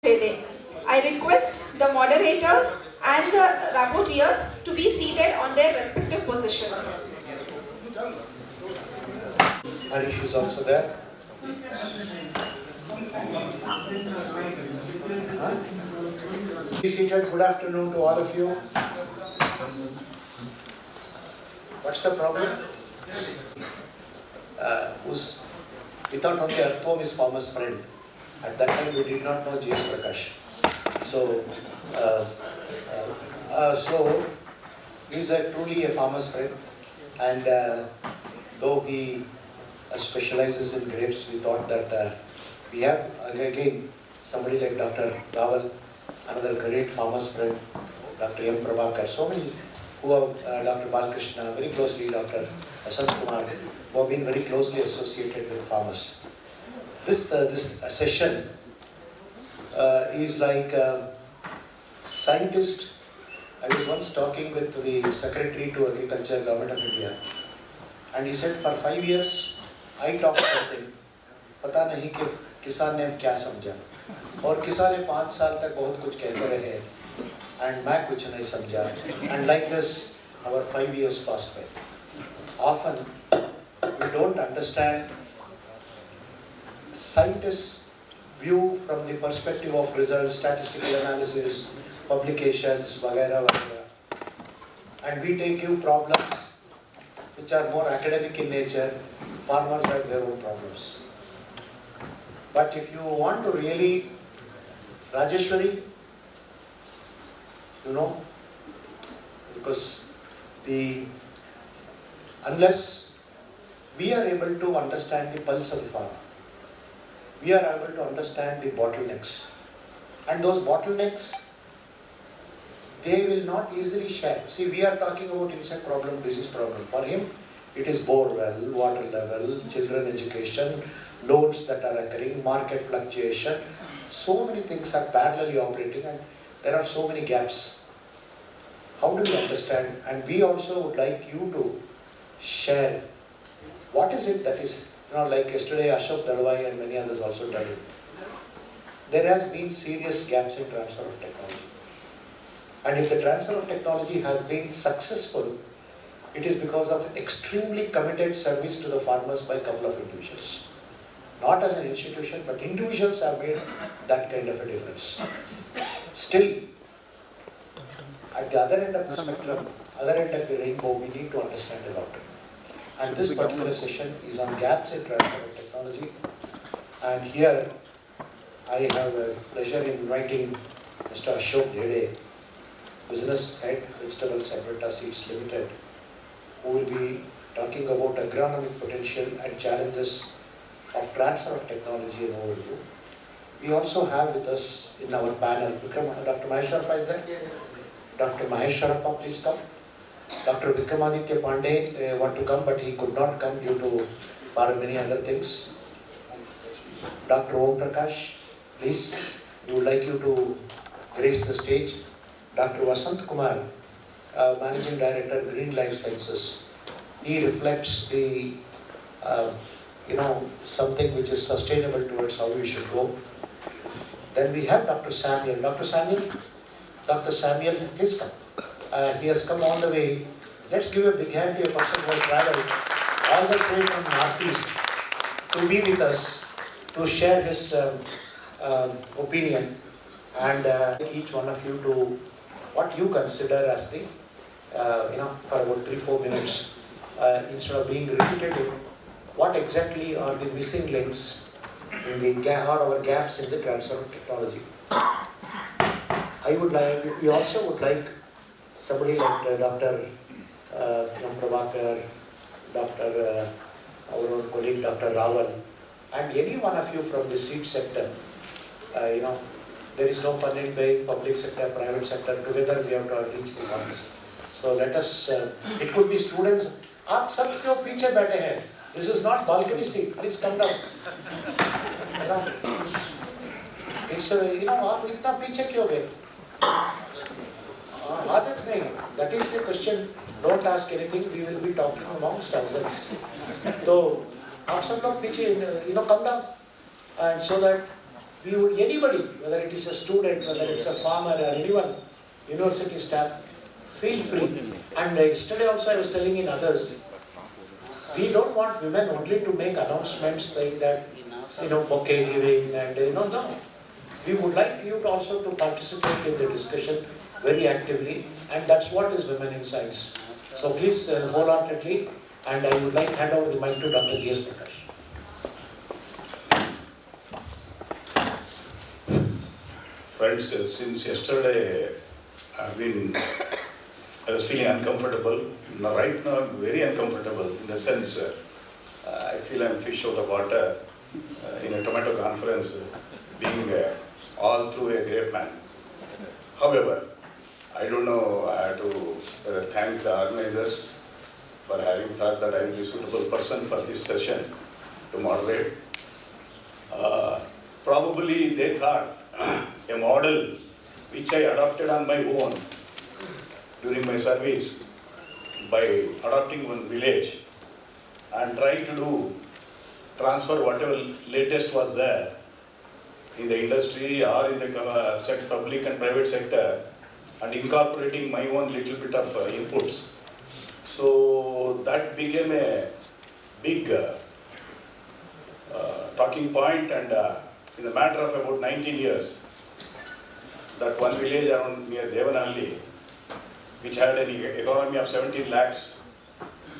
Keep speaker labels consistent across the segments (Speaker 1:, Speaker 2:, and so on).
Speaker 1: Dede. I request the moderator and the rapporteurs to be seated on their respective positions.
Speaker 2: Harish is also there. Huh? Be seated. Good afternoon to all of you. What's the problem? We thought only Arthom is farmer's friend. At that time we did not know J.S. Prakash. So he's truly a farmer's friend, and though he specializes in grapes, we thought that we have again somebody like Dr. Rawal, another great farmer's friend, Dr. M. Prabhakar, so many who have Dr. Balkrishna, very closely Dr. Vasant Kumar, who have been very closely associated with farmers. This session is like scientist. I was once talking with the Secretary to Agriculture, Government of India, and he said for 5 years I talked something, पता नहीं कि किसान ने क्या समझा, और किसान ने 5 साल तक बहुत कुछ कहते रहे, and मैं कुछ नहीं समझा, and like this our 5 years passed by. Often we don't understand. Scientists view from the perspective of results, statistical analysis, publications, वगैरह वगैरह, and we take you problems which are more academic in nature. Farmers have their own problems. But if you want to really, Rajeshwari, you know, because unless we are able to understand the pulse of the farmer, we are able to understand the bottlenecks. And those bottlenecks, they will not easily share. See, we are talking about insect problem, disease problem. For him, it is bore well, water level, children education, loads that are occurring, market fluctuation. So many things are parallelly operating, and there are so many gaps. How do we understand? And we also would like you to share what is it that is, like yesterday Ashok Dalwai and many others also told it. There has been serious gaps in transfer of technology. And if the transfer of technology has been successful, it is because of extremely committed service to the farmers by a couple of individuals. Not as an institution, but individuals have made that kind of a difference. Still, at the other end of the spectrum, other end of the rainbow, we need to understand a lot. And this particular session is on gaps in transfer of technology. And here, I have a pleasure in inviting Mr. Ashok Dede, Business Head, Vegetables Alberta Seeds Limited, who will be talking about agronomic potential and challenges of transfer of technology and overview. We also have with us in our panel, Dr. Mahesh Sharma is there? Yes. Dr. Mahesh Sharma, please come. Dr. Vikramaditya Pandey want to come, but he could not come due to many other things. Dr. Om Prakash, please, we would like you to grace the stage. Dr. Vasant Kumar, Managing Director, Green Life Sciences. He reflects the, something which is sustainable towards how we should go. Then we have Dr. Samuel. Dr. Samuel, please come. He has come all the way. Let's give a big hand to a person who has traveled all the way from Northeast to be with us, to share his opinion, and each one of you to what you consider as the, for about 3-4 minutes, instead of being repetitive, what exactly are the missing links in the or our gaps in the transfer of technology. We also would like somebody like Dr. M. Prabhakar, Dr. our own colleague Dr. Rawal, and any one of you from the seed sector. There is no fun in paying public sector, private sector, together we have to reach the ones. So let us, it could be students, आप सब क्यों पीछे बैठे हैं? This is not balcony seat, please come down. It's आप इतना पीछे क्यों गए? आदत नहीं, that is a question, don't ask anything, we will be talking amongst ourselves. So, आप सब लोग पीछे, come down, and so that we would, anybody, whether it is a student, whether it's a farmer or anyone, university staff, feel free. And yesterday also I was telling in others, we don't want women only to make announcements like that, bouquet giving and no. We would like you to also to participate in the discussion very actively, and that's what is Women in Science. So please wholeheartedly, and I would like to hand over the mic to Dr. G.S. Prakash.
Speaker 3: Friends, since yesterday I was feeling uncomfortable. Now, right now I'm very uncomfortable in the sense I feel I'm fish out of water in a tomato conference, being all through a grape man. However, I don't know, I have to thank the organizers for having thought that I will be a suitable person for this session to moderate. Probably they thought a model which I adopted on my own during my service by adopting one village and trying to transfer whatever latest was there in the industry or in the public and private sector and incorporating my own little bit of inputs. So that became a big talking point, and in the matter of about 19 years, that one village around near Devanahalli, which had an economy of 17 lakhs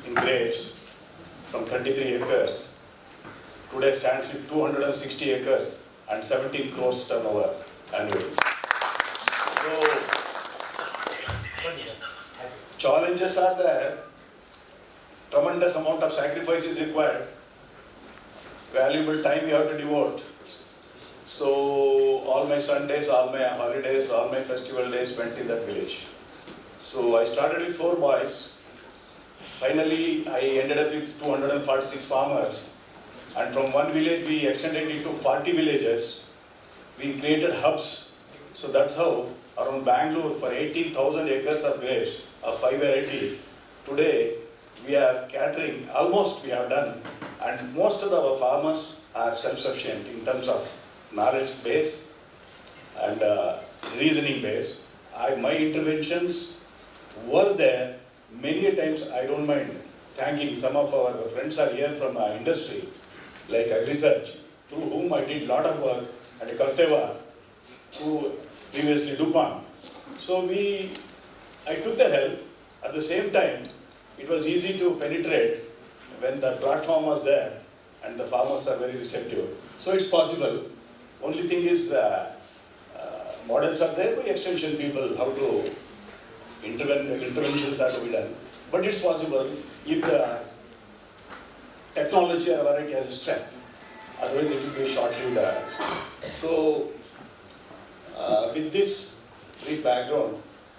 Speaker 3: in grapes from 33 acres, today stands with 260 acres and 17 crores turnover annually. So, challenges are there, tremendous amount of sacrifice is required, valuable time you have to devote. So all my Sundays, all my holidays, all my festival days went in that village. So I started with 4 boys. Finally, I ended up with 246 farmers. And from one village, we extended it to 40 villages. We created hubs. So that's how around Bangalore, for 18,000 acres of grapes of 5 varieties, today we are catering, almost we have done. And most of our farmers are self-sufficient in terms of knowledge base and reasoning base. My interventions were there many a times. I don't mind thanking some of our friends are here from our industry, like AgriSearch, through whom I did a lot of work, and Kalteva, through previously DuPont. So I took their help. At the same time, it was easy to penetrate when the platform was there and the farmers are very receptive. So it's possible. Only thing is, models are there by extension people, how to interventions are to be done. But it's possible if the technology or variety has a strength. Otherwise it will be a short-lived. So with this brief background,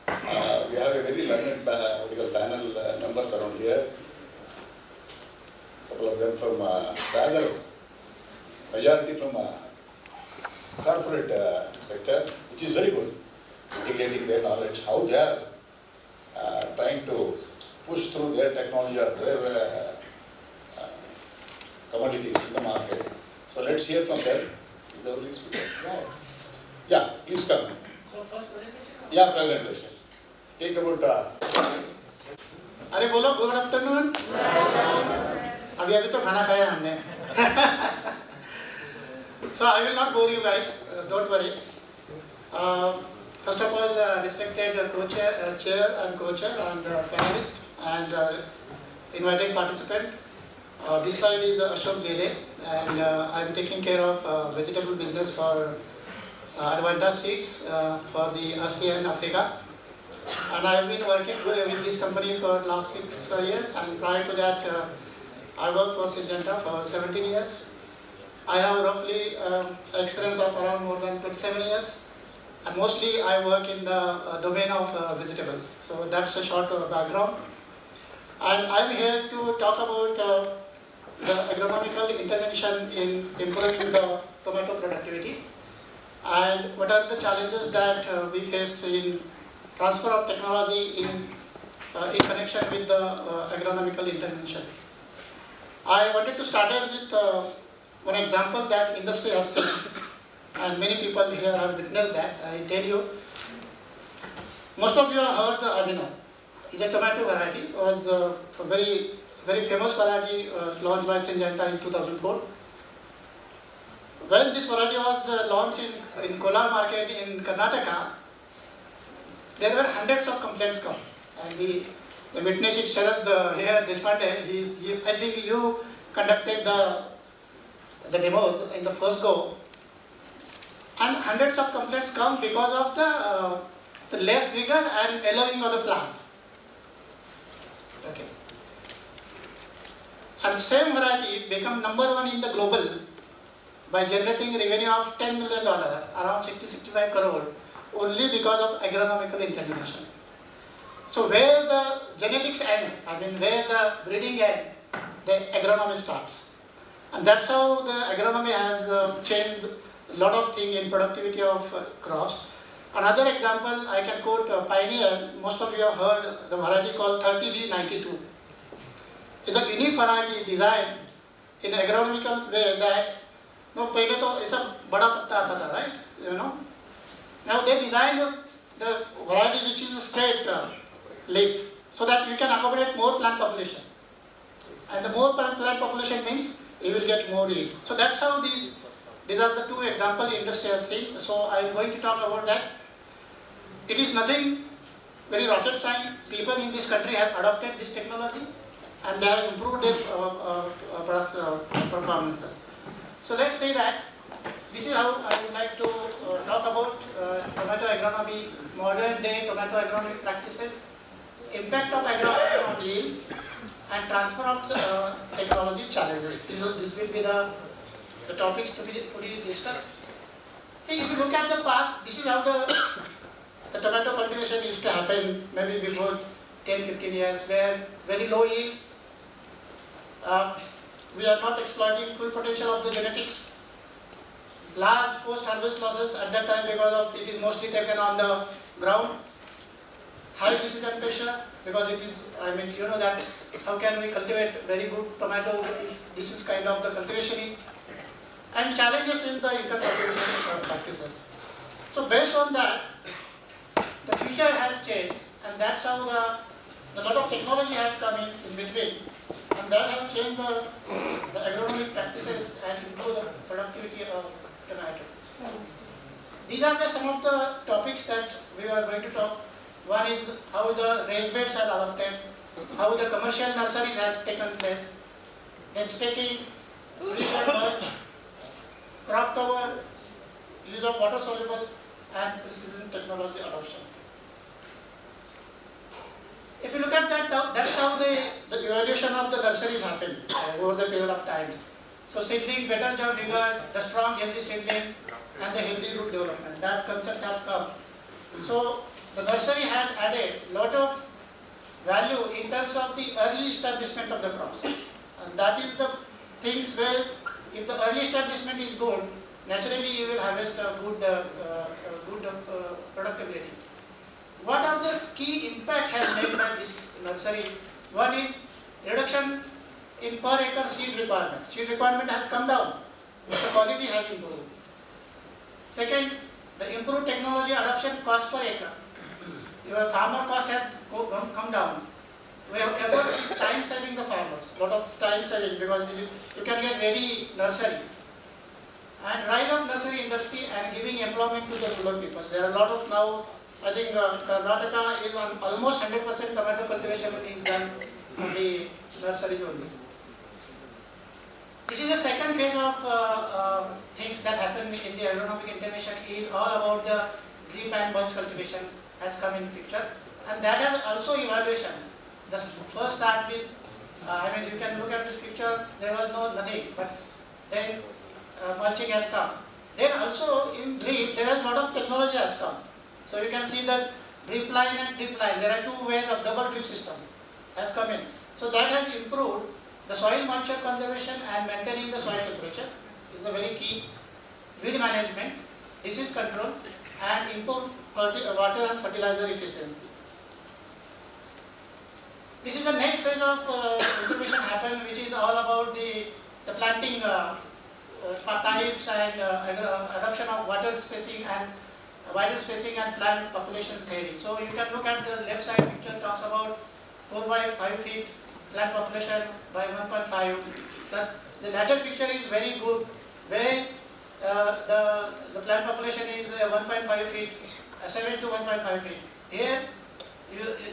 Speaker 3: we have a very learned panel members around here. A couple of them from rather majority from corporate sector, which is very good, integrating their knowledge, how they are trying to push through their technology or their commodities in the market. So let's hear from them. Yeah, please come.
Speaker 4: So first presentation?
Speaker 3: Yeah, presentation. Take about...
Speaker 4: अरे बोलो good afternoon. अभी तो खाना खाया हमने. So I will not bore you guys, don't worry. First of all, respected co-chair, chair and co-chair and panelist and invited participant. This side is Ashok Gede, and I am taking care of vegetable business for Advanta Seeds for the Asia and Africa. And I have been working with this company for last 6 years, and prior to that I worked for Syngenta for 17 years. I have roughly experience of around more than 27 years, and mostly I work in the domain of vegetables. So that's a short background. And I'm here to talk about the agronomical intervention in improving the tomato productivity, and what are the challenges that we face in transfer of technology in connection with the agronomical intervention. I wanted to start with one example that industry has seen. and many people here have witnessed that. I tell you, most of you have heard the Avino. It's a tomato variety. It was a very famous variety launched by Syngenta in 2004. When this variety was launched in Kolar market in Karnataka, there were hundreds of complaints come. And the witness is Sharad here, Deshpande. I think you conducted the demos in the first go. And hundreds of complaints come because of the less vigor and yellowing of the plant. Okay. And same variety become number one in the global by generating revenue of $10 million, around 60-65 crore, only because of agronomical intervention. So where the genetics end, where the breeding end, the agronomy starts. And that's how the agronomy has changed a lot of things in productivity of crops. Another example I can quote Pioneer. Most of you have heard the variety called 30V92. It's a unique variety designed in agronomical way that पहले तो ऐसा बड़ा पत्ता आता था, right? You know. Now they designed the variety which is a straight leaf, so that you can accommodate more plant population. And the more plant population means you will get more yield. So that's how these are the two examples industry has seen. So I am going to talk about that. It is nothing very rocket science. People in this country have adopted this technology and they have improved their performances. So let's say that this is how I would like to talk about tomato agronomy, modern day tomato agronomy practices, impact of agronomy on yield, and transfer of the technology challenges. This will be the topics to be discussed. See, if you look at the past, this is how the tomato cultivation used to happen maybe before 10-15 years, where very low yield. We are not exploiting full potential of the genetics. Large post-harvest losses at that time because of it is mostly taken on the ground. High decision pressure because it is, you know that how can we cultivate very good tomato if this is kind of the cultivation is. And challenges in the intercultivation practices. So based on that, the future has changed and that's how a lot of technology has come in between. And that has changed the agronomic practices and improved the productivity of tomato. These are some of the topics that we are going to talk. One is how the raised beds are adopted, how the commercial nurseries has taken place, then staking, mulch, crop cover, use of water soluble and precision technology adoption. If you look at that, that's how the evaluation of the nurseries happened over the period of time. So seedling, better germ vigor, the strong healthy seedling and the healthy root development. That concept has come. So the nursery has added a lot of value in terms of the early establishment of the crops. And that is the things where if the early establishment is good, naturally you will harvest a good productivity. What are the key impact has made by this nursery? One is reduction in per acre seed requirement. Seed requirement has come down, but the quality has improved. Second, the improved technology adoption cost per acre. Your farmer cost has come down. We have effort time saving the farmers, lot of time saving because you can get ready nursery. And rise of nursery industry and giving employment to the rural people. There are a lot of now, I think Karnataka is on almost 100% tomato cultivation is done on the nurseries only. This is the second phase of things that happen in the agronomic intervention is all about the drip and bunch cultivation has come in picture. And that has also evaluation. The first start with, you can look at this picture, there was nothing, but then mulching has come. Then also in drip, there is a lot of technology has come. So you can see that drip line and drip line, there are two ways of double drip system has come in. So that has improved the soil moisture conservation and maintaining the soil temperature is a very key. Weed management, disease control and improve water and fertilizer efficiency. This is the next phase of intervention happen which is all about the planting types and adoption of water spacing and wider spacing and plant population theory. So you can look at the left side picture, talks about 4 by 5 feet plant population by 1.5. The latter picture is very good, where the plant population is 1.5 feet, 7 to 1.5 feet. Here,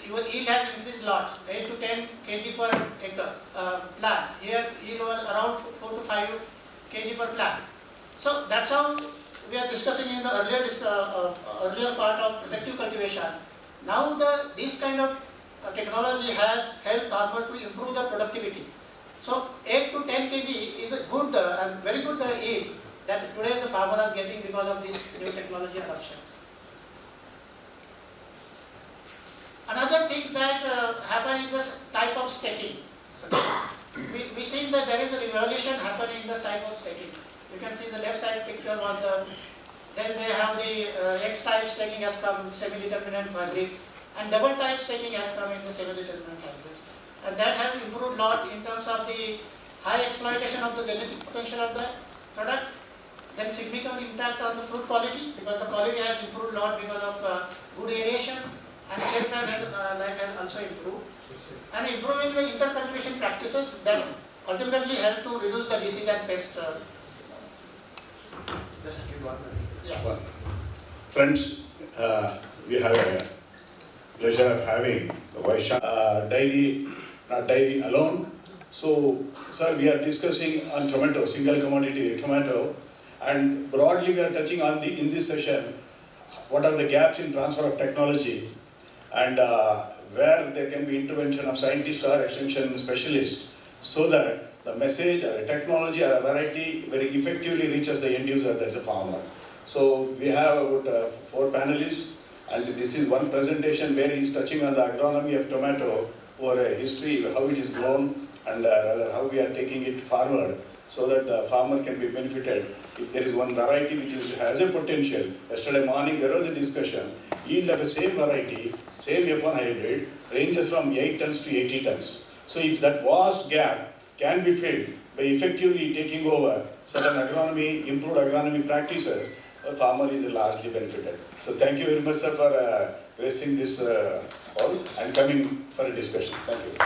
Speaker 4: your yield has increased a lot, 8 to 10 kg per acre plant. Here, yield was around 4 to 5 kg per plant. So that's how we are discussing in the earlier part of productive cultivation. Now this kind of technology has helped farmer to improve the productivity. So 8 to 10 kg is a good and very good yield that today the farmer are getting because of this new technology adoptions. Another thing that happen is this type of staking. We see that there is a revolution happening in the type of staking. You can see the left side picture on then they have the X type staking has come, semi-determinant hybrids, and double type staking has come in the semi-determinant hybrids. And that has improved a lot in terms of the high exploitation of the genetic potential of the product, then significant impact on the fruit quality, because the quality has improved a lot because of good aeration, and shelf life has also improved. And improving the intercultivation practices that ultimately help to reduce the disease and pest.
Speaker 2: Just give 1 minute.
Speaker 4: Yeah.
Speaker 3: Well, friends, we have a pleasure of having the Vaishya dairy, not dairy alone. So, sir, we are discussing on tomato, single commodity tomato, and broadly we are touching on in this session, what are the gaps in transfer of technology, and where there can be intervention of scientists or extension specialists, so that the message or a technology or a variety very effectively reaches the end user, that's a farmer. So we have about 4 panelists, and this is one presentation where he is touching on the agronomy of tomato or a history, how it is grown, and rather how we are taking it forward so that the farmer can be benefited. If there is one variety which has a potential, yesterday morning there was a discussion, yield of the same variety, same F1 hybrid, ranges from 8 tons to 80 tons. So if that vast gap can be filled by effectively taking over certain agronomy, improved agronomy practices, the farmer is largely benefited. So thank you very much, sir, for gracing this hall and coming for a discussion. Thank you.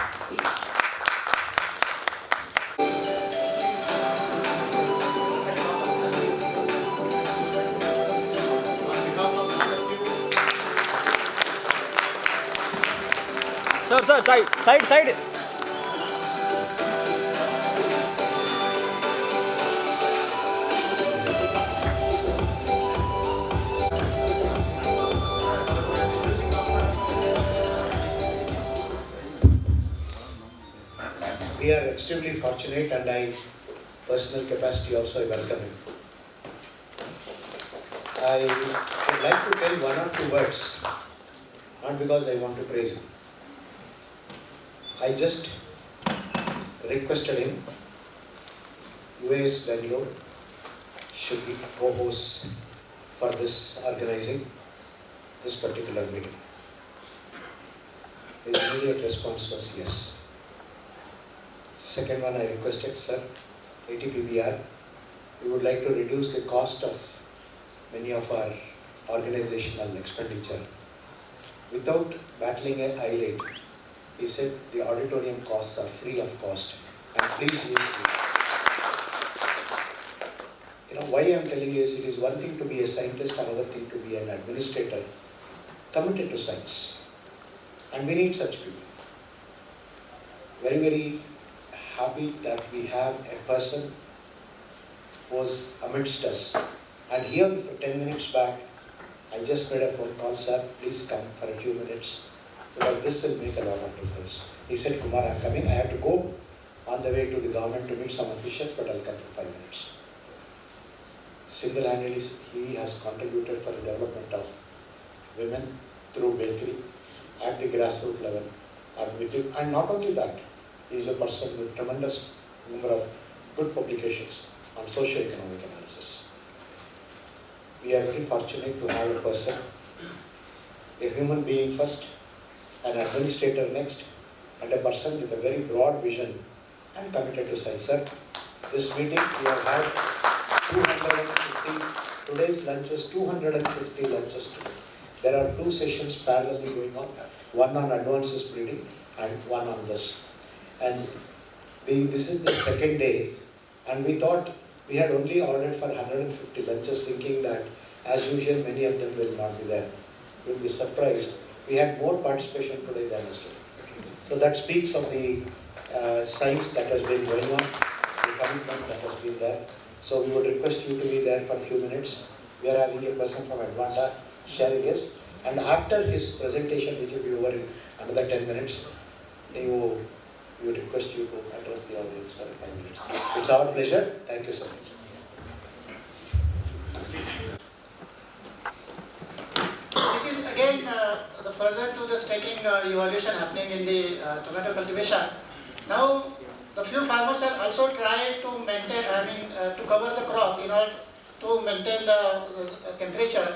Speaker 5: Sir, side.
Speaker 2: We are extremely fortunate, and I, personal capacity also, I welcome him. I would like to tell 1 or 2 words, not because I want to praise him. I just requested him, UAS Bangalore should be co-host for this organizing this particular meeting. His immediate response was yes. Second one, I requested, sir, ATPBR, we would like to reduce the cost of many of our organizational expenditure without battling an eyelid. He said the auditorium costs are free of cost, and please use it. Why I am telling you is, it is one thing to be a scientist, another thing to be an administrator committed to science, and we need such people. Very, very happy that we have a person who was amidst us. And here, for 10 minutes back, I just made a phone call, sir, please come for a few minutes, because this will make a lot of difference. He said, Kumar, I'm coming. I have to go on the way to the government to meet some officials, but I'll come for 5 minutes. Single-handedly, he has contributed for the development of women through bakery at the grassroots level. And not only that, he is a person with tremendous number of good publications on socio-economic analysis. We are very fortunate to have a person, a human being first, an administrator next, and a person with a very broad vision and committed to science. Sir, this meeting we have had 250, today's lunch is 250 lunches today. There are 2 sessions parallelly going on, one on advances breeding and one on this. And this is the second day, and we thought we had only ordered for 150 lunches, thinking that as usual many of them will not be there. You'll be surprised. We had more participation today than yesterday. So that speaks of the science that has been going on, the commitment that has been there. So we would request you to be there for a few minutes. We are having a person from Advanta sharing his, and after his presentation, which will be over in another 10 minutes, we would request you to address the audience for 5 minutes. It's our pleasure. Thank you so much.
Speaker 4: This is again the further to the staking evolution happening in the tomato cultivation. Now, the few farmers are also trying to maintain, to cover the crop in order to maintain the temperature.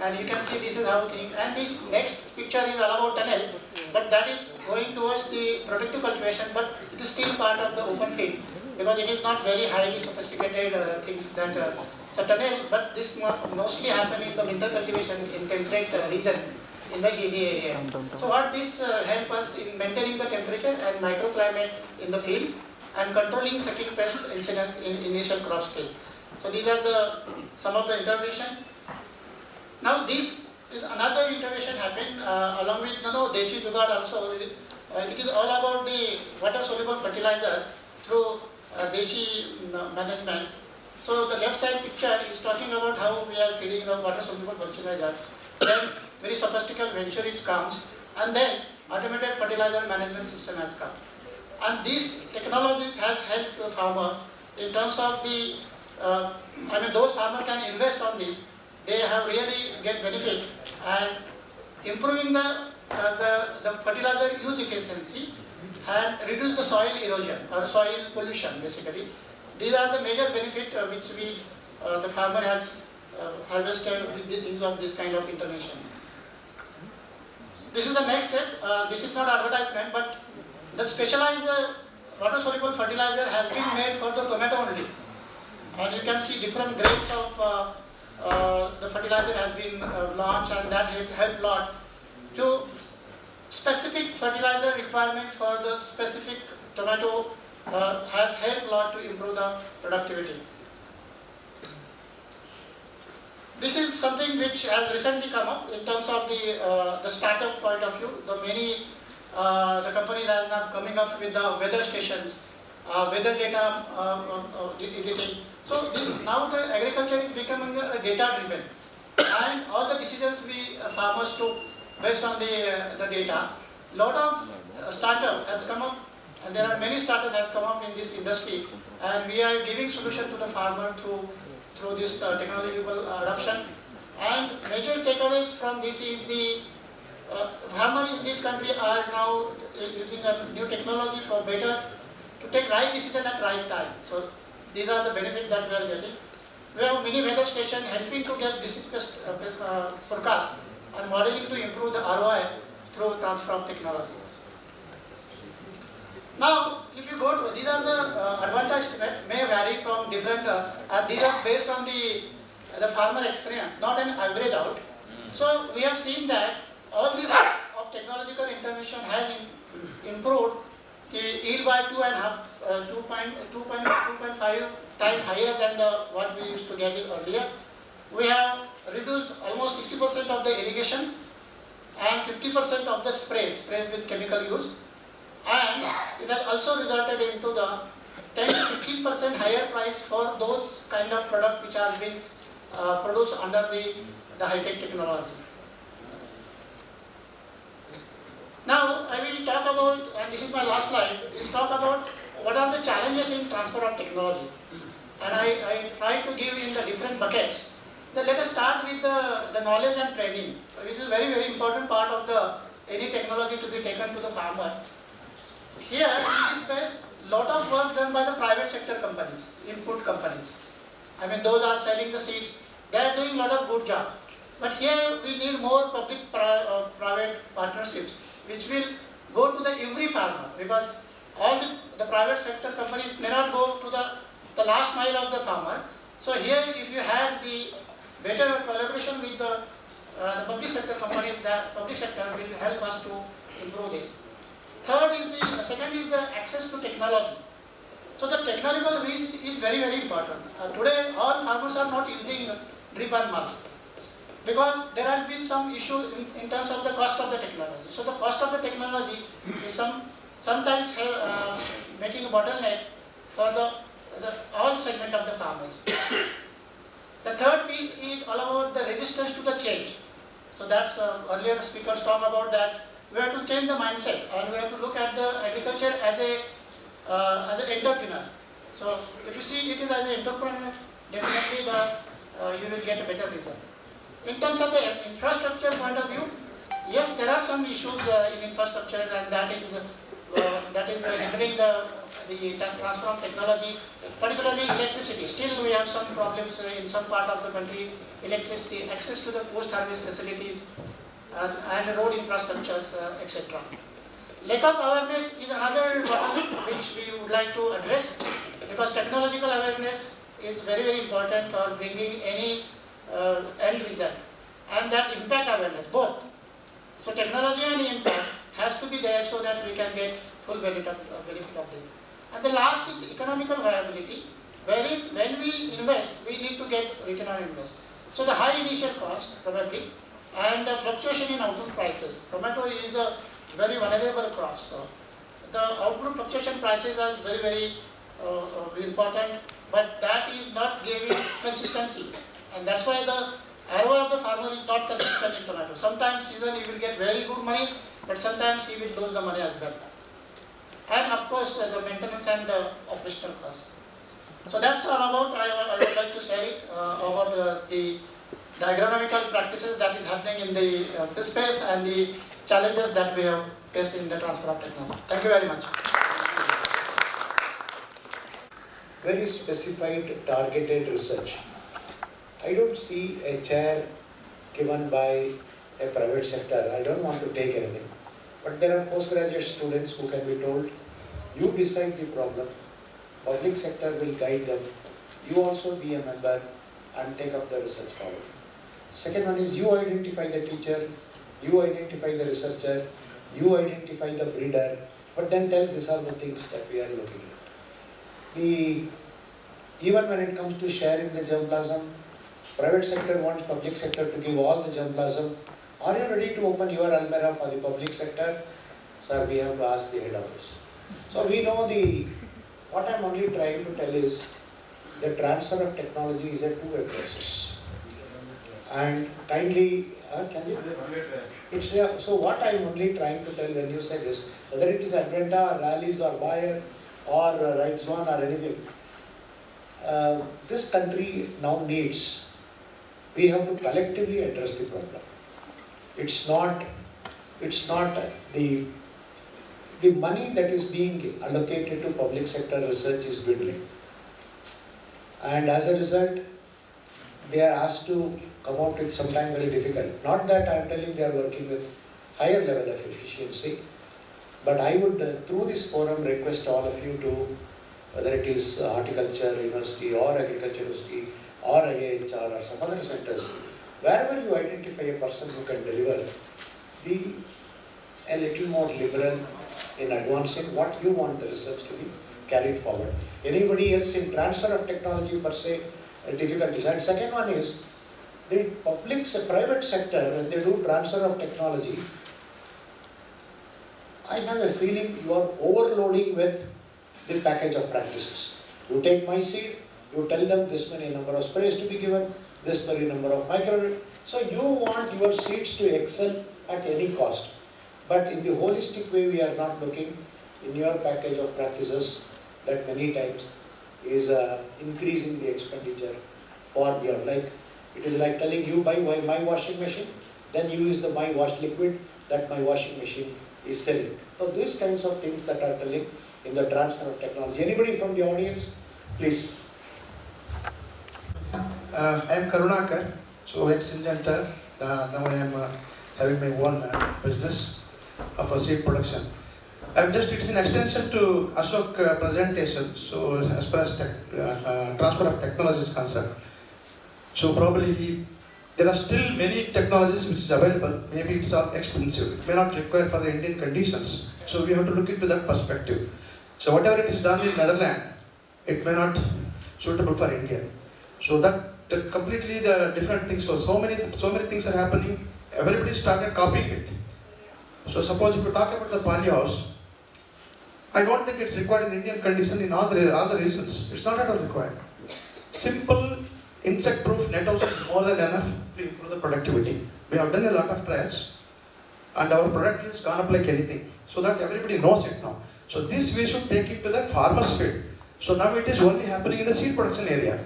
Speaker 4: And you can see this is how thing. And this next picture is all about tunnel, but that is going towards the productive cultivation, but it is still part of the open field because it is not very highly sophisticated things that. So tunnel, but this mostly happen in the winter cultivation in temperate region in the hilly area. So what this help us in maintaining the temperature and microclimate in the field and controlling sucking pest incidence in initial crop stage. So these are some of the intervention. Now this is another intervention happened along with Deshi Jugaad also. It is all about the water soluble fertilizer through Deshi management. So the left side picture is talking about how we are feeding the water soluble fertilizer. Then very sophisticated ventures comes, and then automated fertilizer management system has come. And these technologies has helped the farmer in terms of the, those farmers can invest on this. They have really get benefit and improving the fertilizer use efficiency and reduce the soil erosion or soil pollution basically. These are the major benefit which the farmer has harvested with the use of this kind of intervention. This is the next step. This is not advertisement, but the specialized water soluble fertilizer has been made for the tomato only. And you can see different grades of the fertilizer has been launched, and that has helped lot to specific fertilizer requirement for the specific tomato has helped a lot to improve the productivity. This is something which has recently come up in terms of the startup point of view. The companies are now coming up with the weather stations, weather data editing. So now the agriculture is becoming data driven, and all the decisions farmers took based on the data. Lot of startup has come up. And there are many startups has come up in this industry, and we are giving solution to the farmer through this technological adoption. And major takeaways from this is the farmers in this country are now using a new technology for better to take right decision at right time. So these are the benefits that we are getting. We have many weather stations helping to get disease forecast and modeling to improve the ROI through transfer of technology. Now, if you go to, these are the Advanta estimate, may vary from different, these are based on the farmer experience, not an average out. So, we have seen that all this of technological intervention has improved the yield by 2.5 times higher than what we used to get it earlier. We have reduced almost 60% of the irrigation and 50% of the sprays with chemical use. And it has also resulted into the 10 to 15% higher price for those kind of products which are being produced under the high-tech technology. Now, I will talk about, and this is my last slide, is talk about what are the challenges in transfer of technology. And I try to give in the different buckets. Let us start with the knowledge and training, which is very, very important part of any technology to be taken to the farmer. Here, in this space, lot of work done by the private sector companies, input companies. Those are selling the seeds. They are doing a lot of good job. But here, we need more public-private partnerships, which will go to every farmer, because all the private sector companies may not go to the last mile of the farmer, So here, if you have the better collaboration with the public sector companies, the public sector will help us to improve this. Second is the access to technology. So the technological reach is very, very important. Today, all farmers are not using drip and mulch because there has been some issue in terms of the cost of the technology. So the cost of the technology is sometimes making a bottleneck for the all segment of the farmers. The third piece is all about the resistance to the change. So that's earlier speakers talked about that. We have to change the mindset and we have to look at the agriculture as an entrepreneur. So if you see it is as an entrepreneur, definitely you will get a better result. In terms of the infrastructure point of view, yes, there are some issues in infrastructure, and that is hindering the transfer of technology, particularly electricity. Still, we have some problems in some part of the country. Electricity, access to the post-harvest facilities, and road infrastructures, etc. Lack of awareness is another problem which we would like to address, because technological awareness is very, very important for bringing any end result, and that impact awareness both. So technology and impact has to be there so that we can get full benefit of it. And the last is economical viability. When we invest, we need to get return on investment. So the high initial cost probably, and the fluctuation in output prices. Tomato is a very vulnerable crop, so the output fluctuation prices are very, very important, but that is not giving consistency, and that's why the ROI of the farmer is not consistent in tomato. Sometimes even he will get very good money, but sometimes he will lose the money as well. And of course the maintenance and the operational costs. So that's all about, I would like to share it about the agronomical practices that is happening in this space and the challenges that we have faced in the transfer of technology. Thank you very much.
Speaker 2: Very specified targeted research. I don't see a chair given by a private sector. I don't want to take anything. But there are postgraduate students who can be told, you decide the problem, public sector will guide them, you also be a member and take up the research forward. Second one is you identify the teacher, you identify the researcher, you identify the breeder, but then tell these are the things that we are looking at. Even when it comes to sharing the germplasm, private sector wants public sector to give all the germplasm. Are you ready to open your almirah for the public sector? Sir, we have to ask the head office. So we know what I am only trying to tell is the transfer of technology is a two-way process. And kindly, so what I am only trying to tell when you say this, whether it is Adventa or Rallies or Bayer or Reichswan or anything, this country now needs, we have to collectively address the problem. It's not the money that is being allocated to public sector research is dwindling. And as a result, they are asked to come out with sometimes very difficult. Not that I am telling they are working with higher level of efficiency, but I would through this forum request all of you to, whether it is horticulture university or agriculture university or IIHR or some other centers, wherever you identify a person who can deliver, be a little more liberal in advancing what you want the research to be carried forward. Anybody else in transfer of technology per se, difficulties. And second one is, the private sector, when they do transfer of technology, I have a feeling you are overloading with the package of practices. You take my seed, you tell them this many number of sprays to be given, this many number of micro. So you want your seeds to excel at any cost. But in the holistic way, we are not looking in your package of practices that many times is increasing the expenditure far beyond. Like it is like telling you buy my washing machine, then you use the my wash liquid that my washing machine is selling. So these kinds of things that are telling in the transfer of technology. Anybody from the audience, please.
Speaker 6: I am Karunakar, so ex-Syngenta. Now I am having my own business of a seed production. It's an extension to Ashok presentation. So as far as transfer of technology is concerned, so probably there are still many technologies which is available. Maybe it's all expensive. It may not require for the Indian conditions. So we have to look into that perspective. So whatever it is done in Netherlands, it may not suitable for India. So that completely the different things. So many things are happening. Everybody started copying it. So suppose if you talk about the poly house, I don't think it's required in Indian condition in all the regions. It's not at all required. Simple insect-proof net house is more than enough to improve the productivity. We have done a lot of trials and our productivity has gone up like anything. So that everybody knows it now. So this we should take it to the farmer's field. So now it is only happening in the seed production area.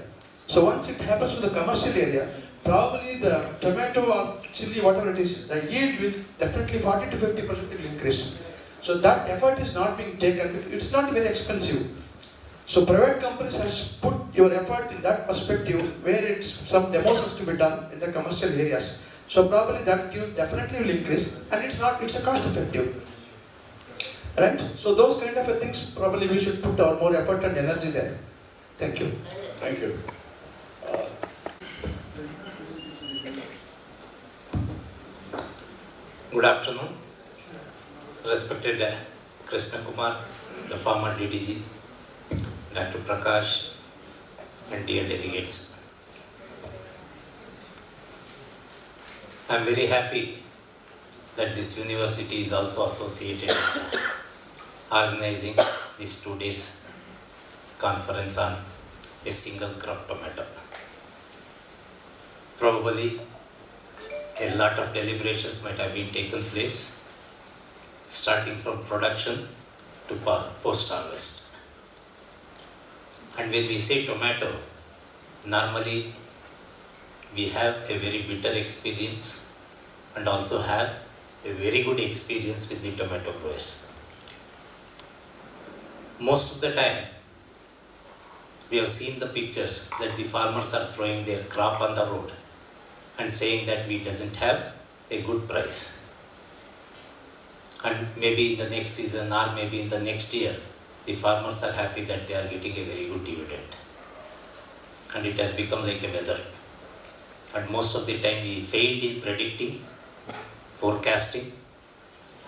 Speaker 6: So once it happens to the commercial area, probably the tomato or chili, whatever it is, the yield will definitely 40 to 50% will increase. So that effort is not being taken. It's not very expensive. So private companies has put your effort in that perspective where it's some demos has to be done in the commercial areas. So probably that yield definitely will increase, and it's a cost effective. Right? So those kind of things probably we should put our more effort and energy there. Thank you.
Speaker 3: Thank you.
Speaker 7: Good afternoon, respected Krishna Kumar, the former DDG, Dr. Prakash, and dear delegates. I am very happy that this university is also associated organizing this 2 days conference on a single crop tomato. Probably a lot of deliberations might have been taken place, starting from production to post-harvest. And when we say tomato, normally we have a very bitter experience and also have a very good experience with the tomato growers. Most of the time, we have seen the pictures that the farmers are throwing their crop on the road and saying that we doesn't have a good price. And maybe in the next season or maybe in the next year, the farmers are happy that they are getting a very good dividend. And it has become like a weather. And most of the time we failed in predicting, forecasting,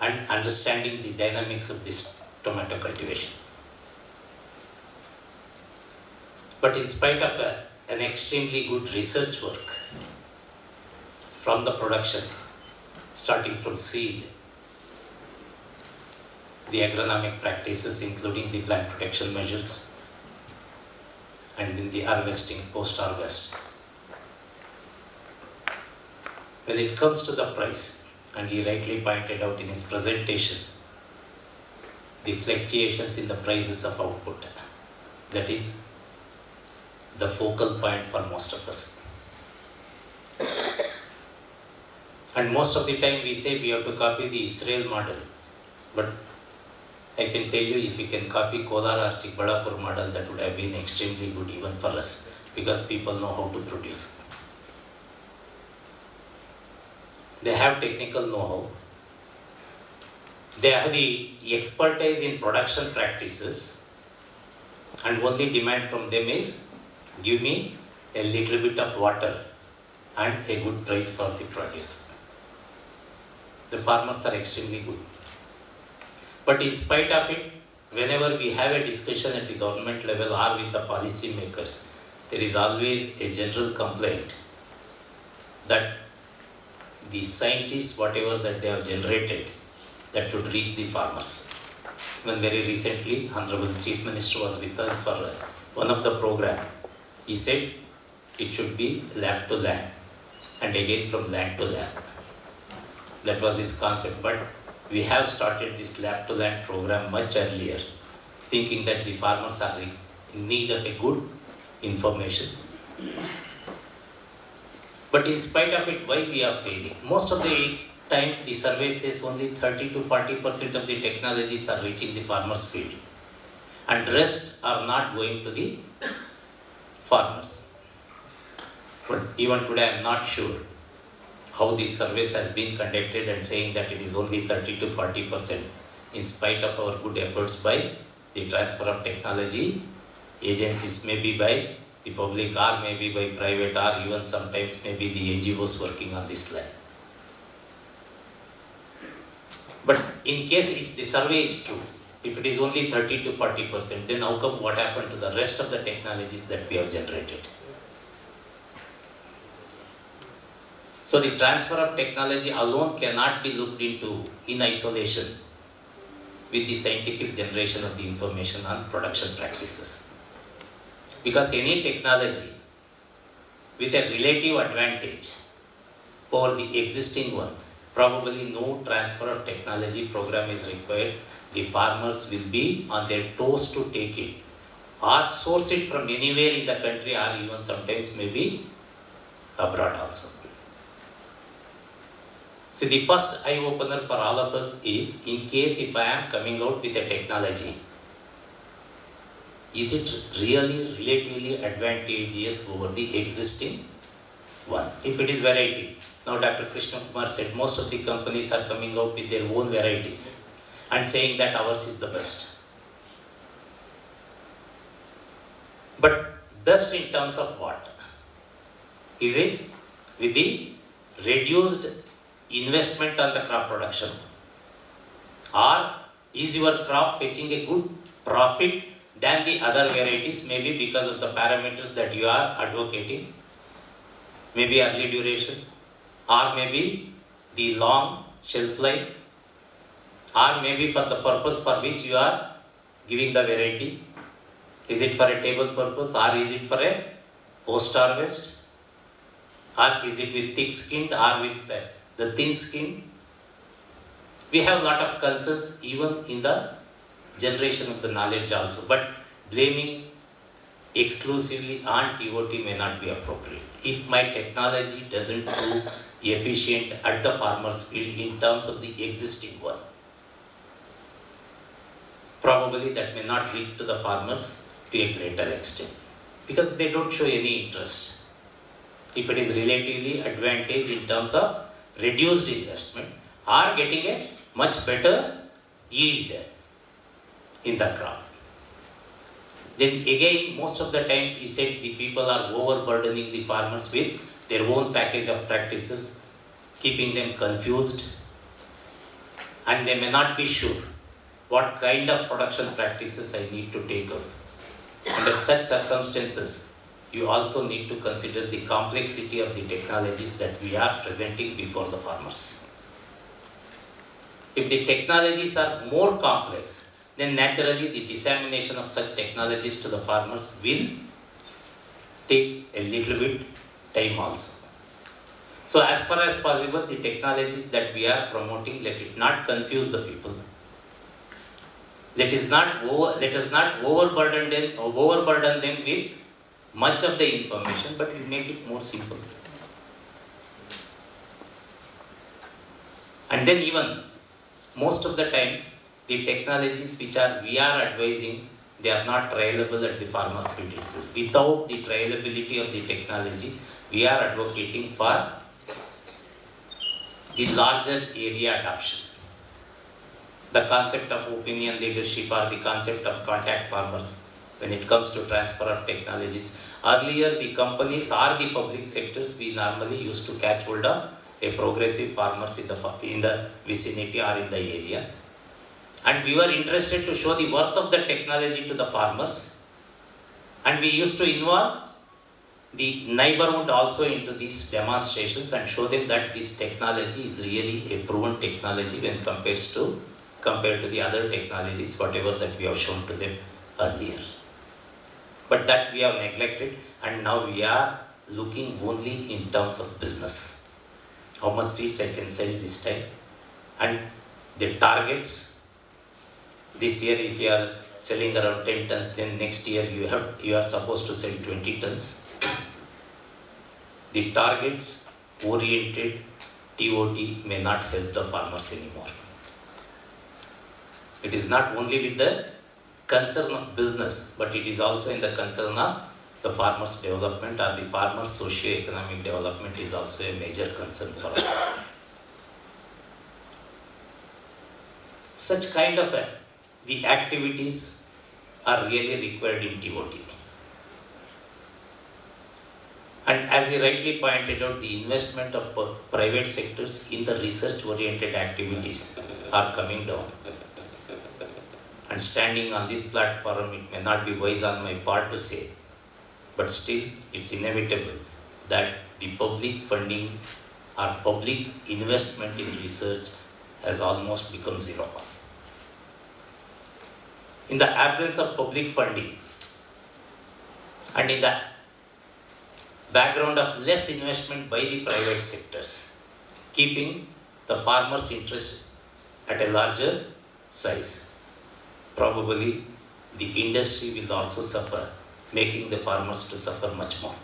Speaker 7: and understanding the dynamics of this tomato cultivation. But in spite of an extremely good research work from the production, starting from seed, the agronomic practices including the plant protection measures, and in the harvesting, post-harvest. When it comes to the price, and he rightly pointed out in his presentation, the fluctuations in the prices of output, that is the focal point for most of us. And most of the time we say we have to copy the Israel model, but I can tell you if we can copy Kolar or Chikballapur model, that would have been extremely good even for us, because people know how to produce. They have technical know-how. They have the expertise in production practices, and only demand from them is, give me a little bit of water and a good price for the produce. The farmers are extremely good. But in spite of it, whenever we have a discussion at the government level or with the policy makers, there is always a general complaint that the scientists, whatever that they have generated, that should reach the farmers. When very recently, Honorable Chief Minister was with us for one of the program, he said it should be lab to land, and again from land to lab. That was his concept, but we have started this lab to land program much earlier, thinking that the farmers are in need of a good information. But in spite of it, why we are failing? Most of the times the survey says only 30 to 40% of the technologies are reaching the farmer's field, and rest are not going to the farmers. But even today I am not sure how this survey has been conducted and saying that it is only 30 to 40% in spite of our good efforts by the transfer of technology agencies, maybe by the public or maybe by private or even sometimes maybe the NGOs working on this line. But in case if the survey is true, if it is only 30 to 40%, then how come what happened to the rest of the technologies that we have generated? So the transfer of technology alone cannot be looked into in isolation with the scientific generation of the information on production practices. Because any technology with a relative advantage over the existing one, probably no transfer of technology program is required. The farmers will be on their toes to take it or source it from anywhere in the country or even sometimes maybe abroad also. So the first eye opener for all of us is, in case if I am coming out with a technology, is it really relatively advantageous over the existing one? If it is variety, now Dr. Krishna Kumar said most of the companies are coming out with their own varieties and saying that ours is the best. But best in terms of what? Is it with the reduced investment on the crop production? Or is your crop fetching a good profit than the other varieties, maybe because of the parameters that you are advocating? Maybe early duration, or maybe the long shelf life, or maybe for the purpose for which you are giving the variety. Is it for a table purpose, or is it for a post-harvest, or is it with thick-skinned or with the thin-skinned? We have a lot of concerns even in the generation of the knowledge also, but blaming exclusively on TOT may not be appropriate. If my technology doesn't prove efficient at the farmer's field in terms of the existing one, probably that may not reach to the farmers to a greater extent because they don't show any interest. If it is relatively advantage in terms of reduced investment or getting a much better yield in the crop. Then again, most of the times he said the people are overburdening the farmers with their own package of practices, keeping them confused, and they may not be sure what kind of production practices I need to take up. Under such circumstances, you also need to consider the complexity of the technologies that we are presenting before the farmers. If the technologies are more complex, then naturally the dissemination of such technologies to the farmers will take a little bit time also. So as far as possible, the technologies that we are promoting, let it not confuse the people. Let us not overburden them with much of the information, but we make it more simple. And then even most of the times, the technologies which we are advising, they are not trialable at the farmer's field itself. Without the trialability of the technology, we are advocating for the larger area adoption. The concept of opinion leadership or the concept of contact farmers when it comes to transfer of technologies. Earlier, the companies or the public sectors, we normally used to catch hold of a progressive farmers in the vicinity or in the area. And we were interested to show the worth of the technology to the farmers. And we used to involve the neighborhood also into these demonstrations and show them that this technology is really a proven technology when compared to the other technologies, whatever that we have shown to them earlier. But that we have neglected, and now we are looking only in terms of business. How much seeds I can sell this time, and the targets. This year, if you are selling around 10 tons, then next year you are supposed to sell 20 tons. The targets oriented TOT may not help the farmers anymore. It is not only with the concern of business, but it is also in the concern of the farmers' development, or the farmers' socio-economic development is also a major concern for us. Such kind of the activities are really required in TOT. And as you rightly pointed out, the investment of private sectors in the research-oriented activities are coming down. And standing on this platform, it may not be wise on my part to say, but still it's inevitable that the public funding or public investment in research has almost become zero. In the absence of public funding and in the background of less investment by the private sectors, keeping the farmers' interest at a larger size, probably the industry will also suffer, making the farmers to suffer much more.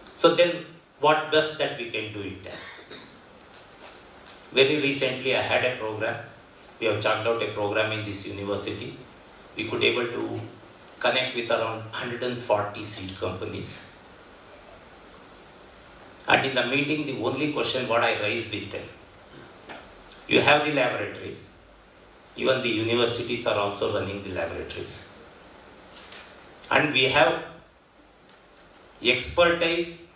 Speaker 7: So then, what best that we can do it? Very recently, I had a program. We have chalked out a program in this university. We could able to connect with around 140 seed companies. And in the meeting, the only question what I raised with them, you have the laboratories. Even the universities are also running the laboratories. And we have expertise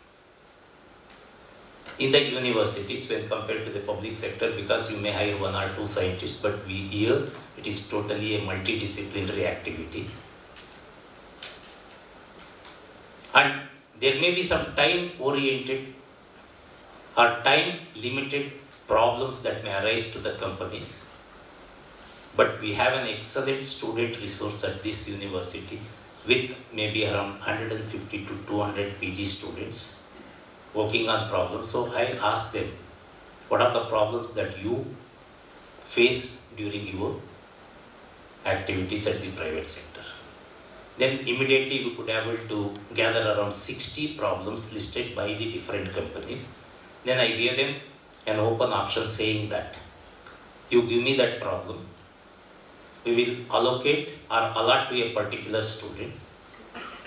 Speaker 7: in the universities when compared to the public sector, because you may hire 1 or 2 scientists, but here it is totally a multidisciplinary activity. And there may be some time-oriented or time-limited problems that may arise to the companies. But we have an excellent student resource at this university with maybe around 150 to 200 PG students working on problems. So I asked them, what are the problems that you face during your activities at the private sector? Then immediately we could be able to gather around 60 problems listed by the different companies. Then I gave them an open option saying that you give me that problem, we will allocate or allot to a particular student.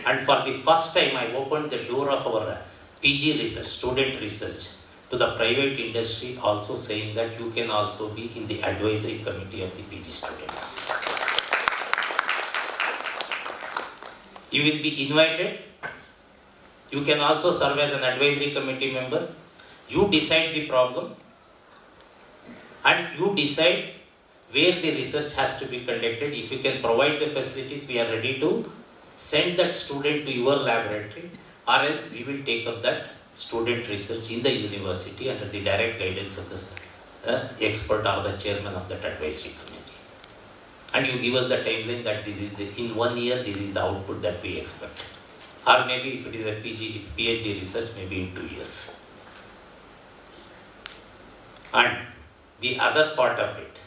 Speaker 7: And for the first time, I opened the door of our PG research, student research, to the private industry, also saying that you can also be in the advisory committee of the PG students. You will be invited. You can also serve as an advisory committee member. You decide the problem and you decide where the research has to be conducted. If you can provide the facilities, we are ready to send that student to your laboratory, or else we will take up that student research in the university under the direct guidance of the expert or the chairman of that advisory committee. And you give us the timeline that this is in 1 year, this is the output that we expect. Or maybe if it is a PhD research, maybe in 2 years. And the other part of it,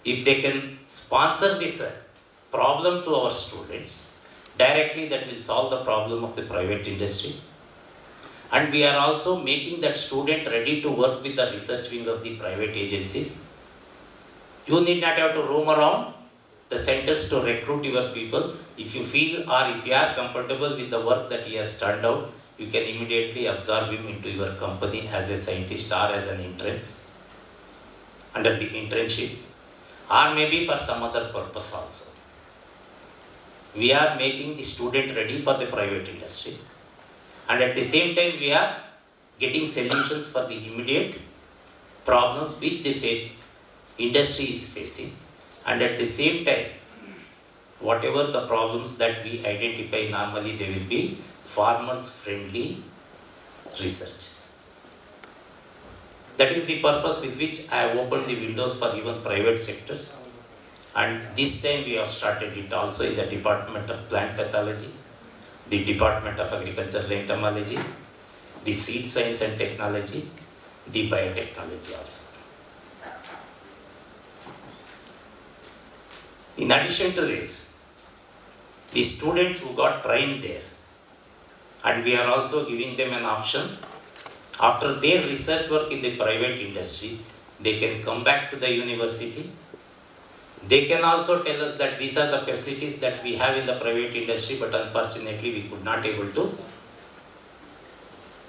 Speaker 7: if they can sponsor this problem to our students, directly that will solve the problem of the private industry. And we are also making that student ready to work with the research wing of the private agencies. You need not have to roam around the centers to recruit your people. If you feel or if you are comfortable with the work that he has turned out, you can immediately absorb him into your company as a scientist or as an intern under the internship, or maybe for some other purpose also. We are making the student ready for the private industry, and at the same time we are getting solutions for the immediate problems which the industry is facing, and at the same time whatever the problems that we identify, normally they will be farmers friendly research. That is the purpose with which I have opened the windows for even private sectors. And this time we have started it also in the Department of Plant Pathology, the Department of Agricultural Entomology, the Seed Science and Technology, the Biotechnology also. In addition to this, the students who got trained there, and we are also giving them an option, after their research work in the private industry, they can come back to the university. They can also tell us that these are the facilities that we have in the private industry, but unfortunately we could not able to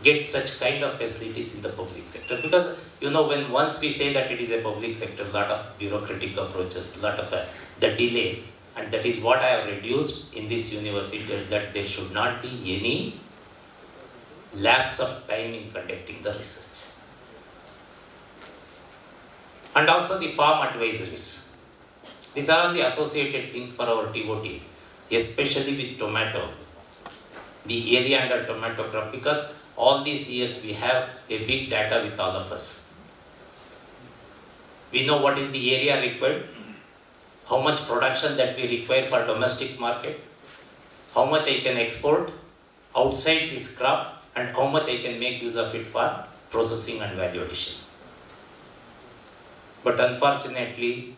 Speaker 7: get such kind of facilities in the public sector, because when once we say that it is a public sector, lot of bureaucratic approaches, lot of the delays, and that is what I have reduced in this university, that there should not be any lapse of time in conducting the research. And also the farm advisories. These are all the associated things for our TOT, especially with tomato, the area under tomato crop, because all these years we have a big data with all of us. We know what is the area required, how much production that we require for domestic market, how much I can export outside this crop, and how much I can make use of it for processing and value addition. But unfortunately,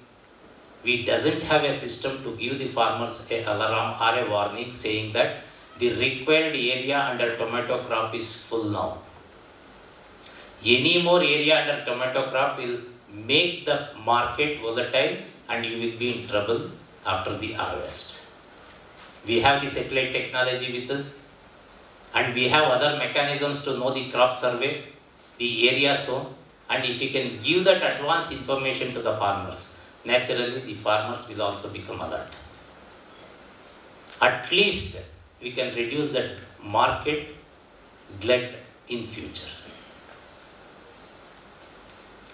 Speaker 7: we doesn't have a system to give the farmers an alarm or a warning saying that the required area under tomato crop is full now. Any more area under tomato crop will make the market volatile and you will be in trouble after the harvest. We have the satellite technology with us, and we have other mechanisms to know the crop survey, the area zone, and if we can give that advance information to the farmers, naturally the farmers will also become alert. At least we can reduce that market glut in future.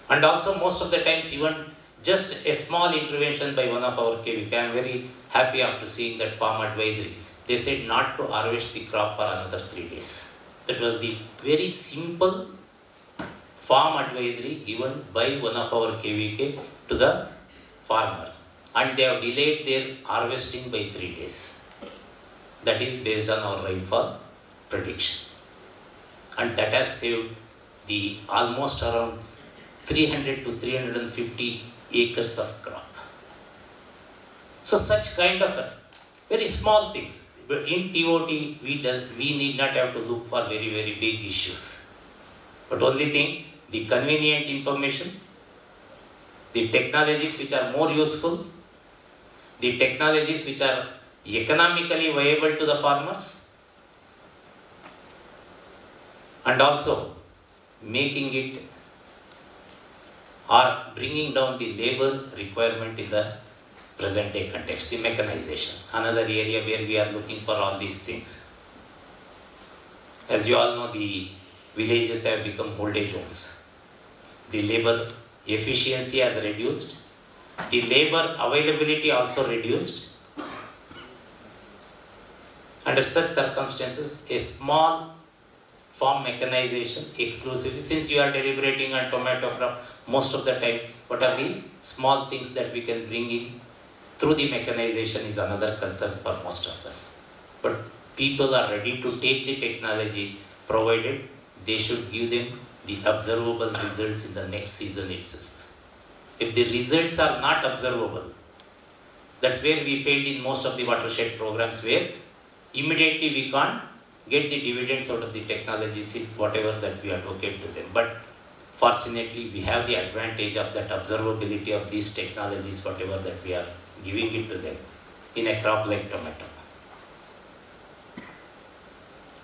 Speaker 7: And also most of the times even just a small intervention by one of our KVK, I am very happy after seeing that farm advisory. They said not to harvest the crop for another 3 days. That was the very simple farm advisory given by one of our KVK to the farmers. And they have delayed their harvesting by 3 days. That is based on our rainfall prediction. And that has saved the almost around 300 to 350 acres of crop. So such kind of very small things. But in TOT, we need not have to look for very, very big issues. But only thing, the convenient information, the technologies which are more useful, the technologies which are economically viable to the farmers, and also making it or bringing down the labor requirement in the present day context, the mechanization, another area where we are looking for all these things. As you all know, the villages have become old age homes. The labor efficiency has reduced. The labor availability also reduced. Under such circumstances, a small farm mechanization exclusively, since you are deliberating on tomato crop most of the time, what are the small things that we can bring in through the mechanization is another concern for most of us. But people are ready to take the technology provided they should give them the observable results in the next season itself. If the results are not observable, that's where we failed in most of the watershed programs, where immediately we can't get the dividends out of the technologies, whatever that we advocate to them. But fortunately, we have the advantage of that observability of these technologies, whatever that we are giving it to them in a crop like tomato.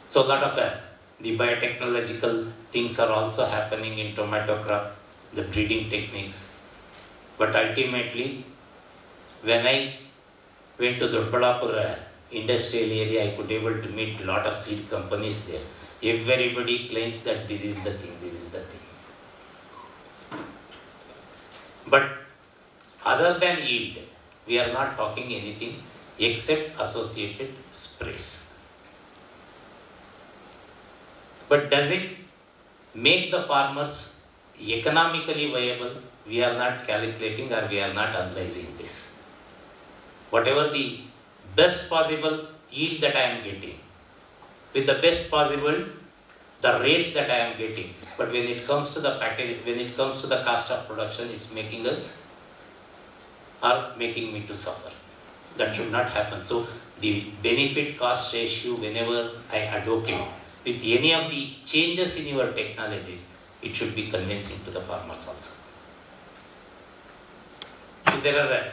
Speaker 7: So a lot of the biotechnological things are also happening in tomato crop, the breeding techniques. But ultimately, when I went to Doddaballapur industrial area, I could able to meet a lot of seed companies there. Everybody claims that this is the thing, this is the thing. But other than yield, we are not talking anything except associated sprays. But does it make the farmers economically viable? We are not calculating or we are not analyzing this. Whatever the best possible yield that I am getting, with the best possible the rates that I am getting, but when it comes to the package, when it comes to the cost of production, it's making us or making me to suffer. That should not happen. So the benefit cost ratio, whenever I advocate with any of the changes in your technologies, it should be convincing to the farmers also. So there are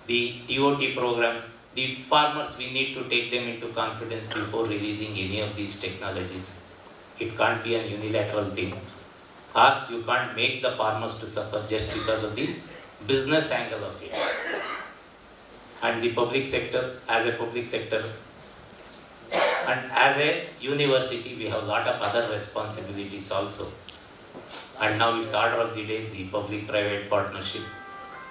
Speaker 7: the TOT programs. The farmers, we need to take them into confidence before releasing any of these technologies. It can't be an unilateral thing. Or you can't make the farmers to suffer just because of the business angle of it. And the public sector, as a public sector, and as a university, we have a lot of other responsibilities also. And now it's order of the day, the public-private partnership.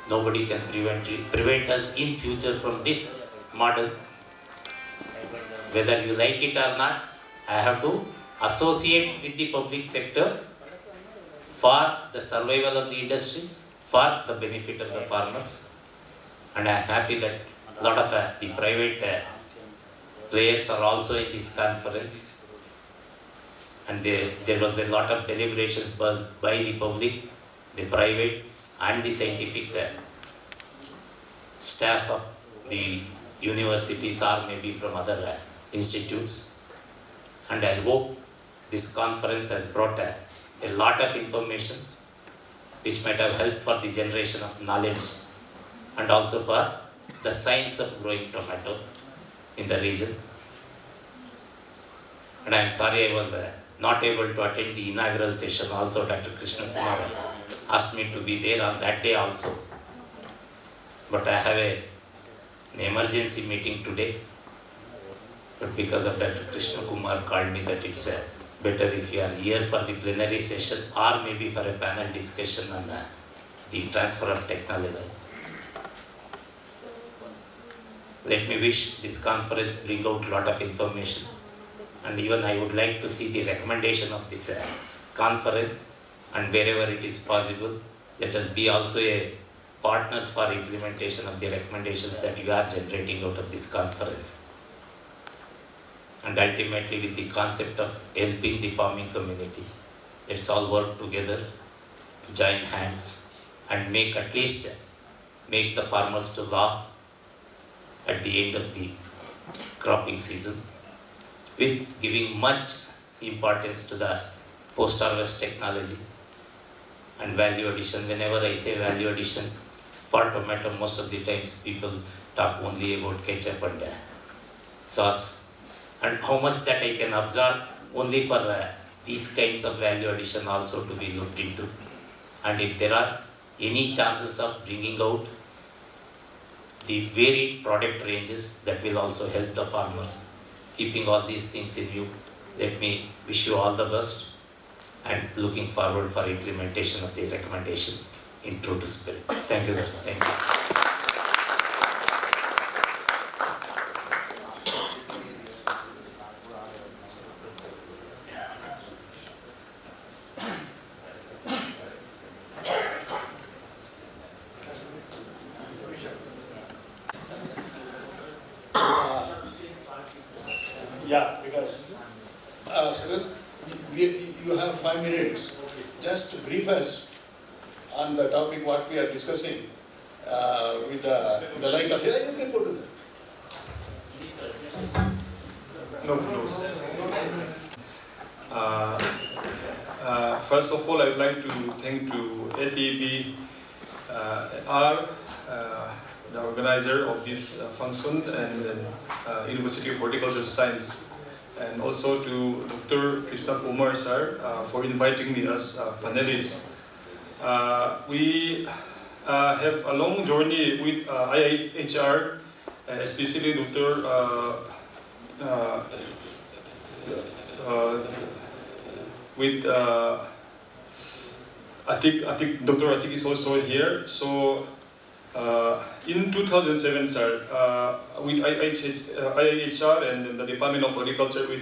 Speaker 7: Nobody can prevent us in future from this model. Whether you like it or not, I have to associate with the public sector for the survival of the industry, for the benefit of the farmers. And I am happy that a lot of the private players are also in this conference. And there was a lot of deliberations by the public, the private and the scientific staff of the universities or maybe from other institutes. And I hope this conference has brought a lot of information which might have helped for the generation of knowledge and also for the science of growing tomato in the region. And I am sorry I was not able to attend the inaugural session also. Dr. Krishna Kumar asked me to be there on that day also. But I have an emergency meeting today. But because of Dr. Krishna Kumar called me that it's better if you are here for the plenary session or maybe for a panel discussion on the transfer of technology. Let me wish this conference bring out a lot of information. And even I would like to see the recommendation of this conference, and wherever it is possible, let us be also a partners for implementation of the recommendations that you are generating out of this conference. And ultimately with the concept of helping the farming community, let's all work together, join hands and make the farmers to laugh at the end of the cropping season, with giving much importance to the post-harvest technology and value addition. Whenever I say value addition for tomato, most of the times people talk only about ketchup and sauce, and how much that I can absorb only for these kinds of value addition also to be looked into. And if there are any chances of bringing out the varied product ranges, that will also help the farmers. Keeping all these things in view, let me wish you all the best and looking forward for implementation of the recommendations in true to spirit. Thank you, sir. Thank you.
Speaker 3: Yeah, because
Speaker 8: Sir, you have 5 minutes. Just brief us on the topic what we are discussing with the light of. Yeah, you can go to that.
Speaker 9: No. First of all, I would like to thank to ATB the organizer of this function, and University of Horticultural Science, and also to Dr. Krishna Kumar sir for inviting me as a panelist. We have a long journey with IIHR, especially Dr. With Atik, Dr. Atik is also here. So in 2007, sir, with IIHR and the Department of Agriculture, we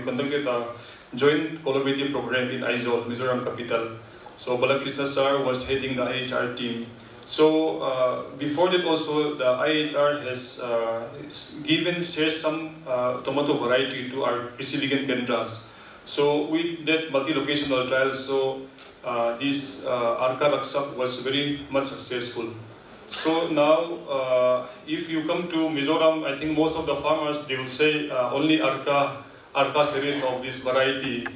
Speaker 9: conducted a joint collaborative program in Aizawl, Mizoram capital. So Balakrishna sir was heading the IIHR team. So before that also, the IIHR has shared some tomato variety to our Krishi Vigyan Kendras. So with that multi-locational trial, so this Arka Raksak was very much successful. So now, if you come to Mizoram, I think most of the farmers, they will say only Arka series of this variety.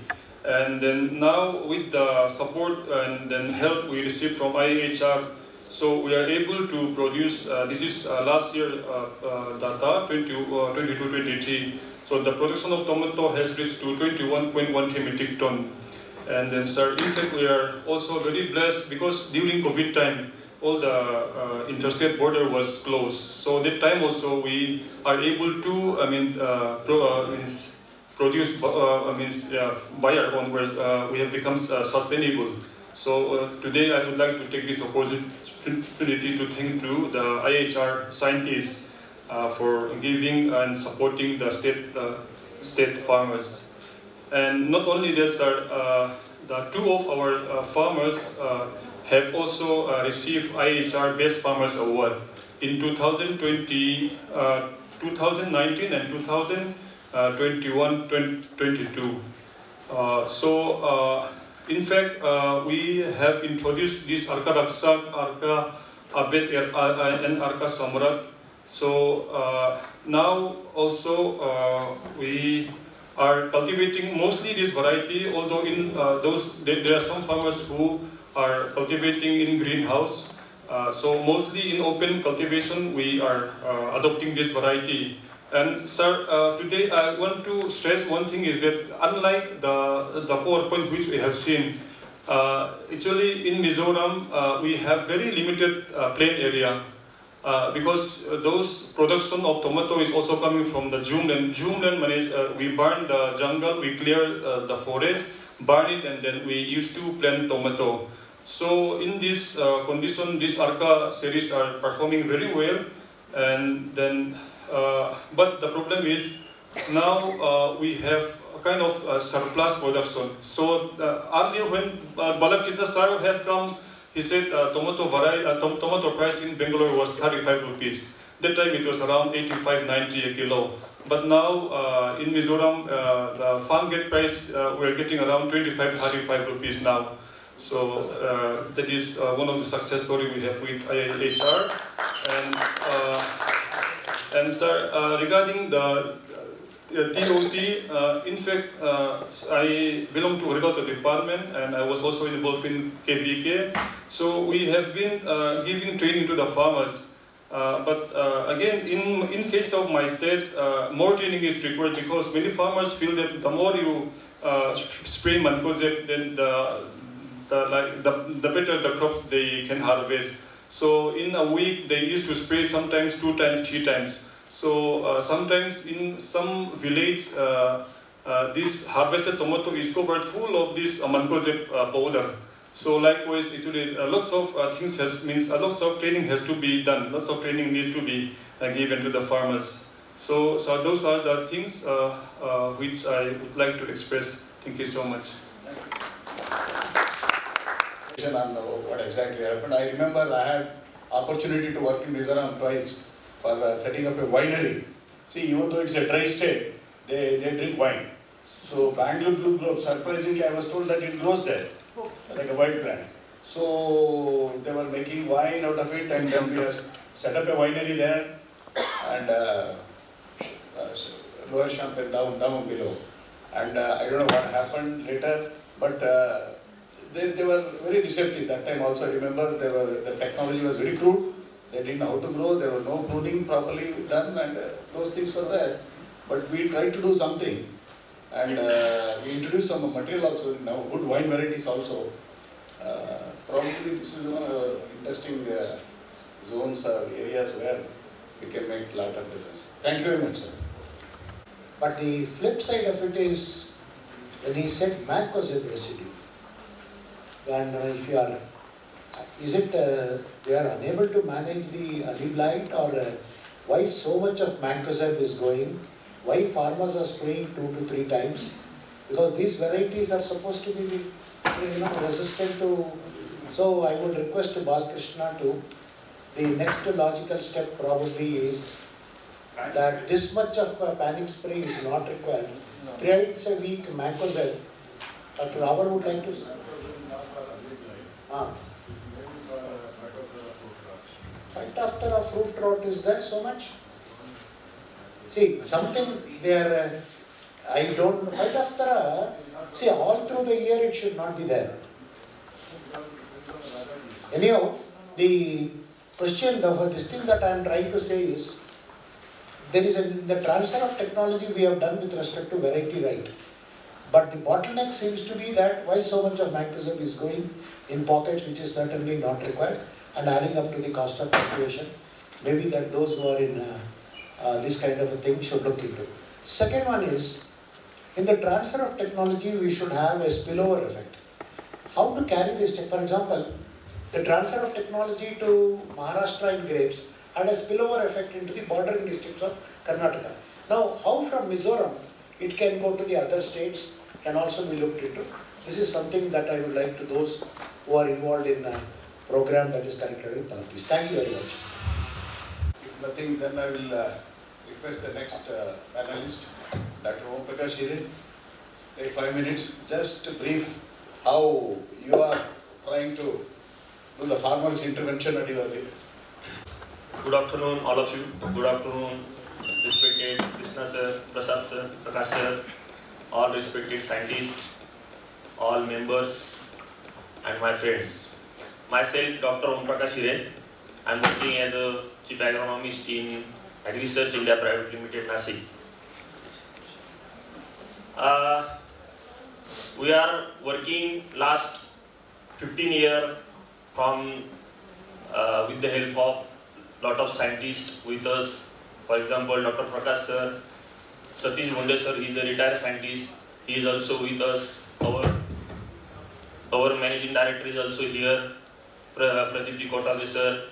Speaker 9: And then now with the support and then help we received from IIHR, so we are able to produce, this is last year data, 22-23. So the production of tomato has reached to 21.13 metric ton. And then, sir, in fact, we are also very blessed because during COVID time, all the interstate border was closed. So that time also we are able to, produce, buy our own, where we have become sustainable. So today I would like to take this opportunity to thank to the IHR scientists for giving and supporting the state farmers. And not only this, sir, the two of our farmers have also received IHR Best Farmers Award in 2019 and 2021-22. In fact, we have introduced this Arka Raksak, Arka Abed, and Arka Samrat. So now also we are cultivating mostly this variety, although in there are some farmers who are cultivating in greenhouse. So mostly in open cultivation we are adopting this variety. And sir, today I want to stress one thing is that unlike the PowerPoint which we have seen, actually in Mizoram we have very limited plain area. Because those production of tomato is also coming from the Jumland. We burn the jungle, we clear the forest, burn it, and then we used to plant tomato. So in this condition, this Arka series are performing very well. And then, but the problem is now we have a kind of surplus production. So earlier when Balakrishna sir has come, he said tomato price in Bangalore was 35 rupees. That time it was around 85-90 a kilo. But now in Mizoram, the farm gate price we're getting around 25-35 rupees now. So that is one of the success story we have with IHR. And sir, regarding the TOT, in fact, I belong to agriculture department and I was also involved in KVK. So we have been giving training to the farmers. But again, in case of my state, more training is required because many farmers feel that the more you spray mancozeb, then the better the crops they can harvest. So in a week, they used to spray sometimes 2 times, 3 times. So sometimes in some village, this harvested tomato is covered full of this mancozeb powder. So likewise, actually, lots of lots of training has to be done. Lots of training needs to be given to the farmers. So those are the things which I would like to express. Thank you so much.
Speaker 8: On what exactly happened. I remember I had opportunity to work in Mizoram twice for setting up a winery. See, even though it's a dry state, they drink wine. So Bangalore Blue Grove, surprisingly I was told that it grows there, like a wild plant. So they were making wine out of it and then we have set up a winery there and lower champagne down below. And I don't know what happened later, but they were very receptive. That time also I remember the technology was very crude. They didn't know how to grow, there was no pruning properly done and those things were there. But we tried to do something and we introduced some material also, now good wine varieties also. Probably this is one of the interesting zones or areas where we can make a lot of difference. Thank you very much, sir.
Speaker 2: But the flip side of it is when he said mancozeb residue. And if you are, is it they are unable to manage the early blight or why so much of mancozeb is going? Why farmers are spraying 2 to 3 times? Because these varieties are supposed to be resistant to. So I would request Balakrishna to, the next logical step probably is that this much of panic spray is not required. 3 times a week mancozeb. Dr. Ravar would like to. Phytophthora fruit rot is there so much? See, something there, I don't know. Phytophthora, see, all through the year it should not be there. Anyhow, the question, this thing that I am trying to say is, there is in the transfer of technology we have done with respect to variety right. But the bottleneck seems to be that why so much of mancozeb is going in pockets which is certainly not required and adding up to the cost of cultivation. Maybe that those who are in this kind of a thing should look into. Second one is, in the transfer of technology we should have a spillover effect. How to carry this, for example, the transfer of technology to Maharashtra in grapes had a spillover effect into the bordering districts of Karnataka. Now, how from Mizoram it can go to the other states can also be looked into. This is something that I would like to those who are involved in a program that is connected with Northeast. Thank you very much.
Speaker 8: If nothing, then I will request the next panelist, Dr. Om Prakash Hire. Take 5 minutes, just brief how you are trying to do the farmers' intervention at Ivali.
Speaker 10: Good afternoon, all of you. Good afternoon, respected Krishna sir, Prasad sir, Prakash sir, all respected scientists, all members, and my friends. Myself, Dr. Om Prakash Hire. I am working as a chief agronomist in AgResearch India Private Limited, Nasik. We are working last 15 years from with the help of lot of scientists with us. For example, Dr. Prakash sir, Satish Munde sir, he is a retired scientist. He is also with us. Our managing director is also here, Pradeep Kothawade sir.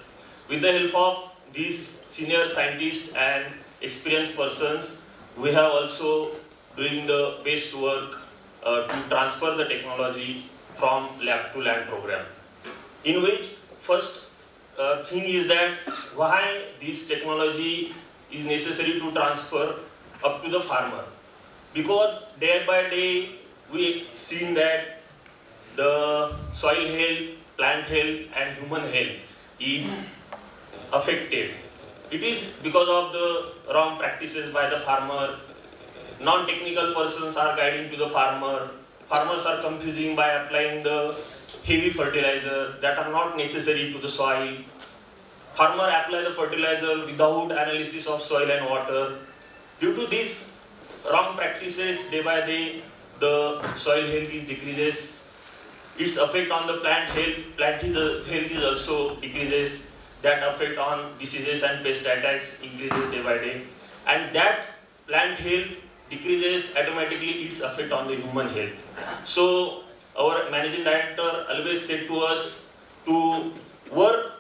Speaker 10: With the help of these senior scientists and experienced persons, we have also doing the best work to transfer the technology from lab to land program. In which first thing is that why this technology is necessary to transfer up to the farmer. Because day by day we seen that the soil health, plant health and human health is affected. It is because of the wrong practices by the farmer. Non-technical persons are guiding to the farmer. Farmers are confusing by applying the heavy fertilizer that are not necessary to the soil. Farmer apply the fertilizer without analysis of soil and water. Due to these wrong practices, day by day, the soil health is decreases. Its effect on the plant health is also decreases. That effect on diseases and pest attacks increases day by day. And that plant health decreases automatically its effect on the human health. So our managing director always said to us to work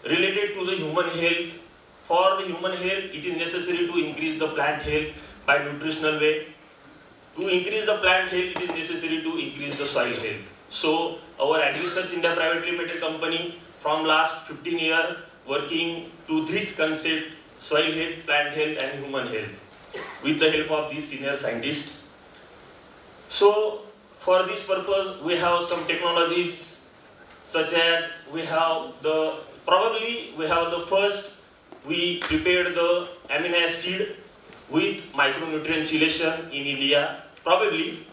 Speaker 10: related to the human health. For the human health, it is necessary to increase the plant health by nutritional way. To increase the plant health, it is necessary to increase the soil health. So our AgResearch India Private Limited company from last 15 years working to this concept, soil health, plant health and human health with the help of these senior scientists. So for this purpose we have some technologies such as we have the first we prepared the amino acid with micronutrient chelation in India. Probably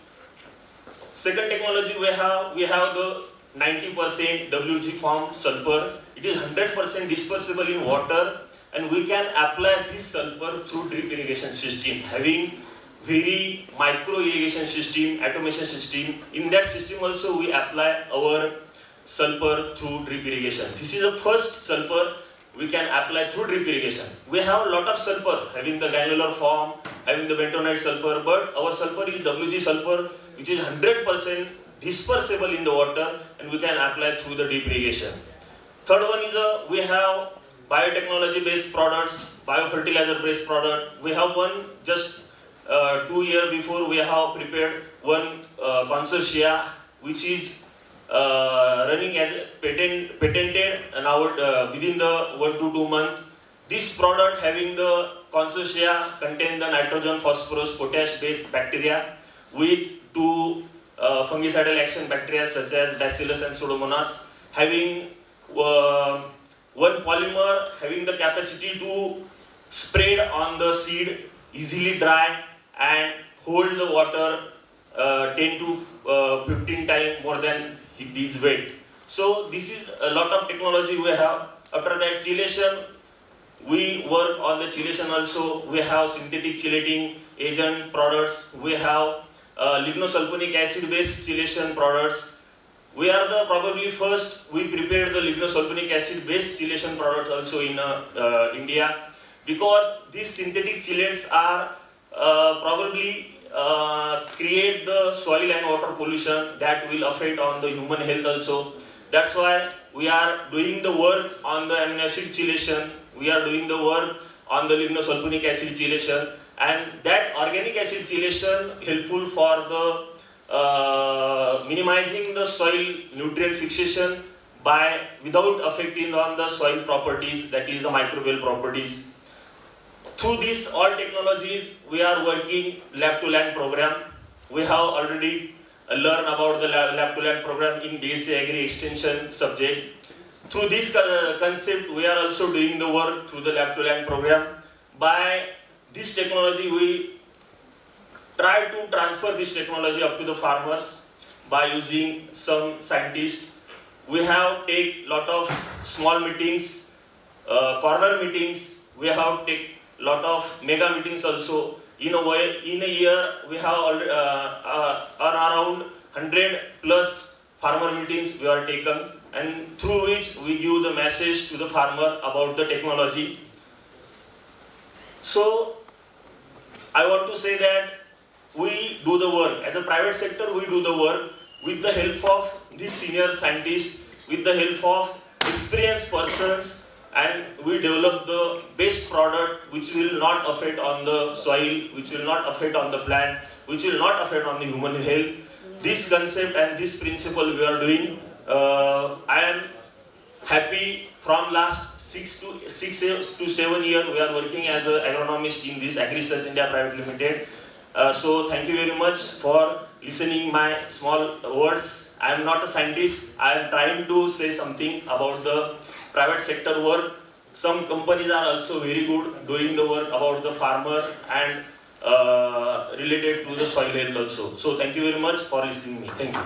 Speaker 10: second technology we have the 90% WG form sulfur. It is 100% dispersible in water and we can apply this sulfur through drip irrigation system, having very micro irrigation system, automation system. In that system also we apply our sulfur through drip irrigation. This is the first sulfur we can apply through drip irrigation. We have a lot of sulfur having the granular form, having the bentonite sulfur, but our sulfur is WG sulfur which is 100% dispersible in the water and we can apply through the drip irrigation. Third one is we have biotechnology based products, biofertilizer based product. We have one just 2 years before we have prepared one consortia which is running as patented now within the 1 to 2 months. This product having the consortia contain the nitrogen, phosphorus, potash based bacteria with 2 fungicidal action bacteria such as Bacillus and Pseudomonas, having one polymer having the capacity to spread on the seed, easily dry and hold the water 10 to 15 times more than this weight. So this is a lot of technology we have. After that, chelation We work on the chelation also. We have synthetic chelating agent products. We have lignosulfonic acid based chelation products. We are the probably first, we prepared the lignosulfonic acid based chelation products also in India, because these synthetic chelates are probably create the soil and water pollution that will affect on the human health also. That's why we are doing the work on the amino acid chelation. We are doing the work on the lignosulfonic acid chelation, and that organic acid chelation helpful for the minimizing the soil nutrient fixation by without affecting on the soil properties, that is the microbial properties. Through these all technologies, we are working lab to land program. We have already learned about the lab to land program in BSc Agri Extension subject. Through this concept, we are also doing the work through the lab to land program. By this technology, we try to transfer this technology up to the farmers by using some scientists. We have take lot of small meetings, corner meetings. We have take lot of mega meetings also. In a year, we have around 100 plus farmer meetings we are taken, and through which we give the message to the farmer about the technology. So I want to say that we do the work. As a private sector, we do the work with the help of these senior scientists, with the help of experienced persons, and we develop the best product which will not affect on the soil, which will not affect on the plant, which will not affect on the human health. This concept and this principle we are doing. I am happy from last 6 to 7 years we are working as an agronomist in this AgriSearch India Private Limited. So thank you very much for listening my small words. I am not a scientist. I am trying to say something about the private sector work. Some companies are also very good doing the work about the farmer and related to the soil health also. So thank you very much for listening to me. Thank you.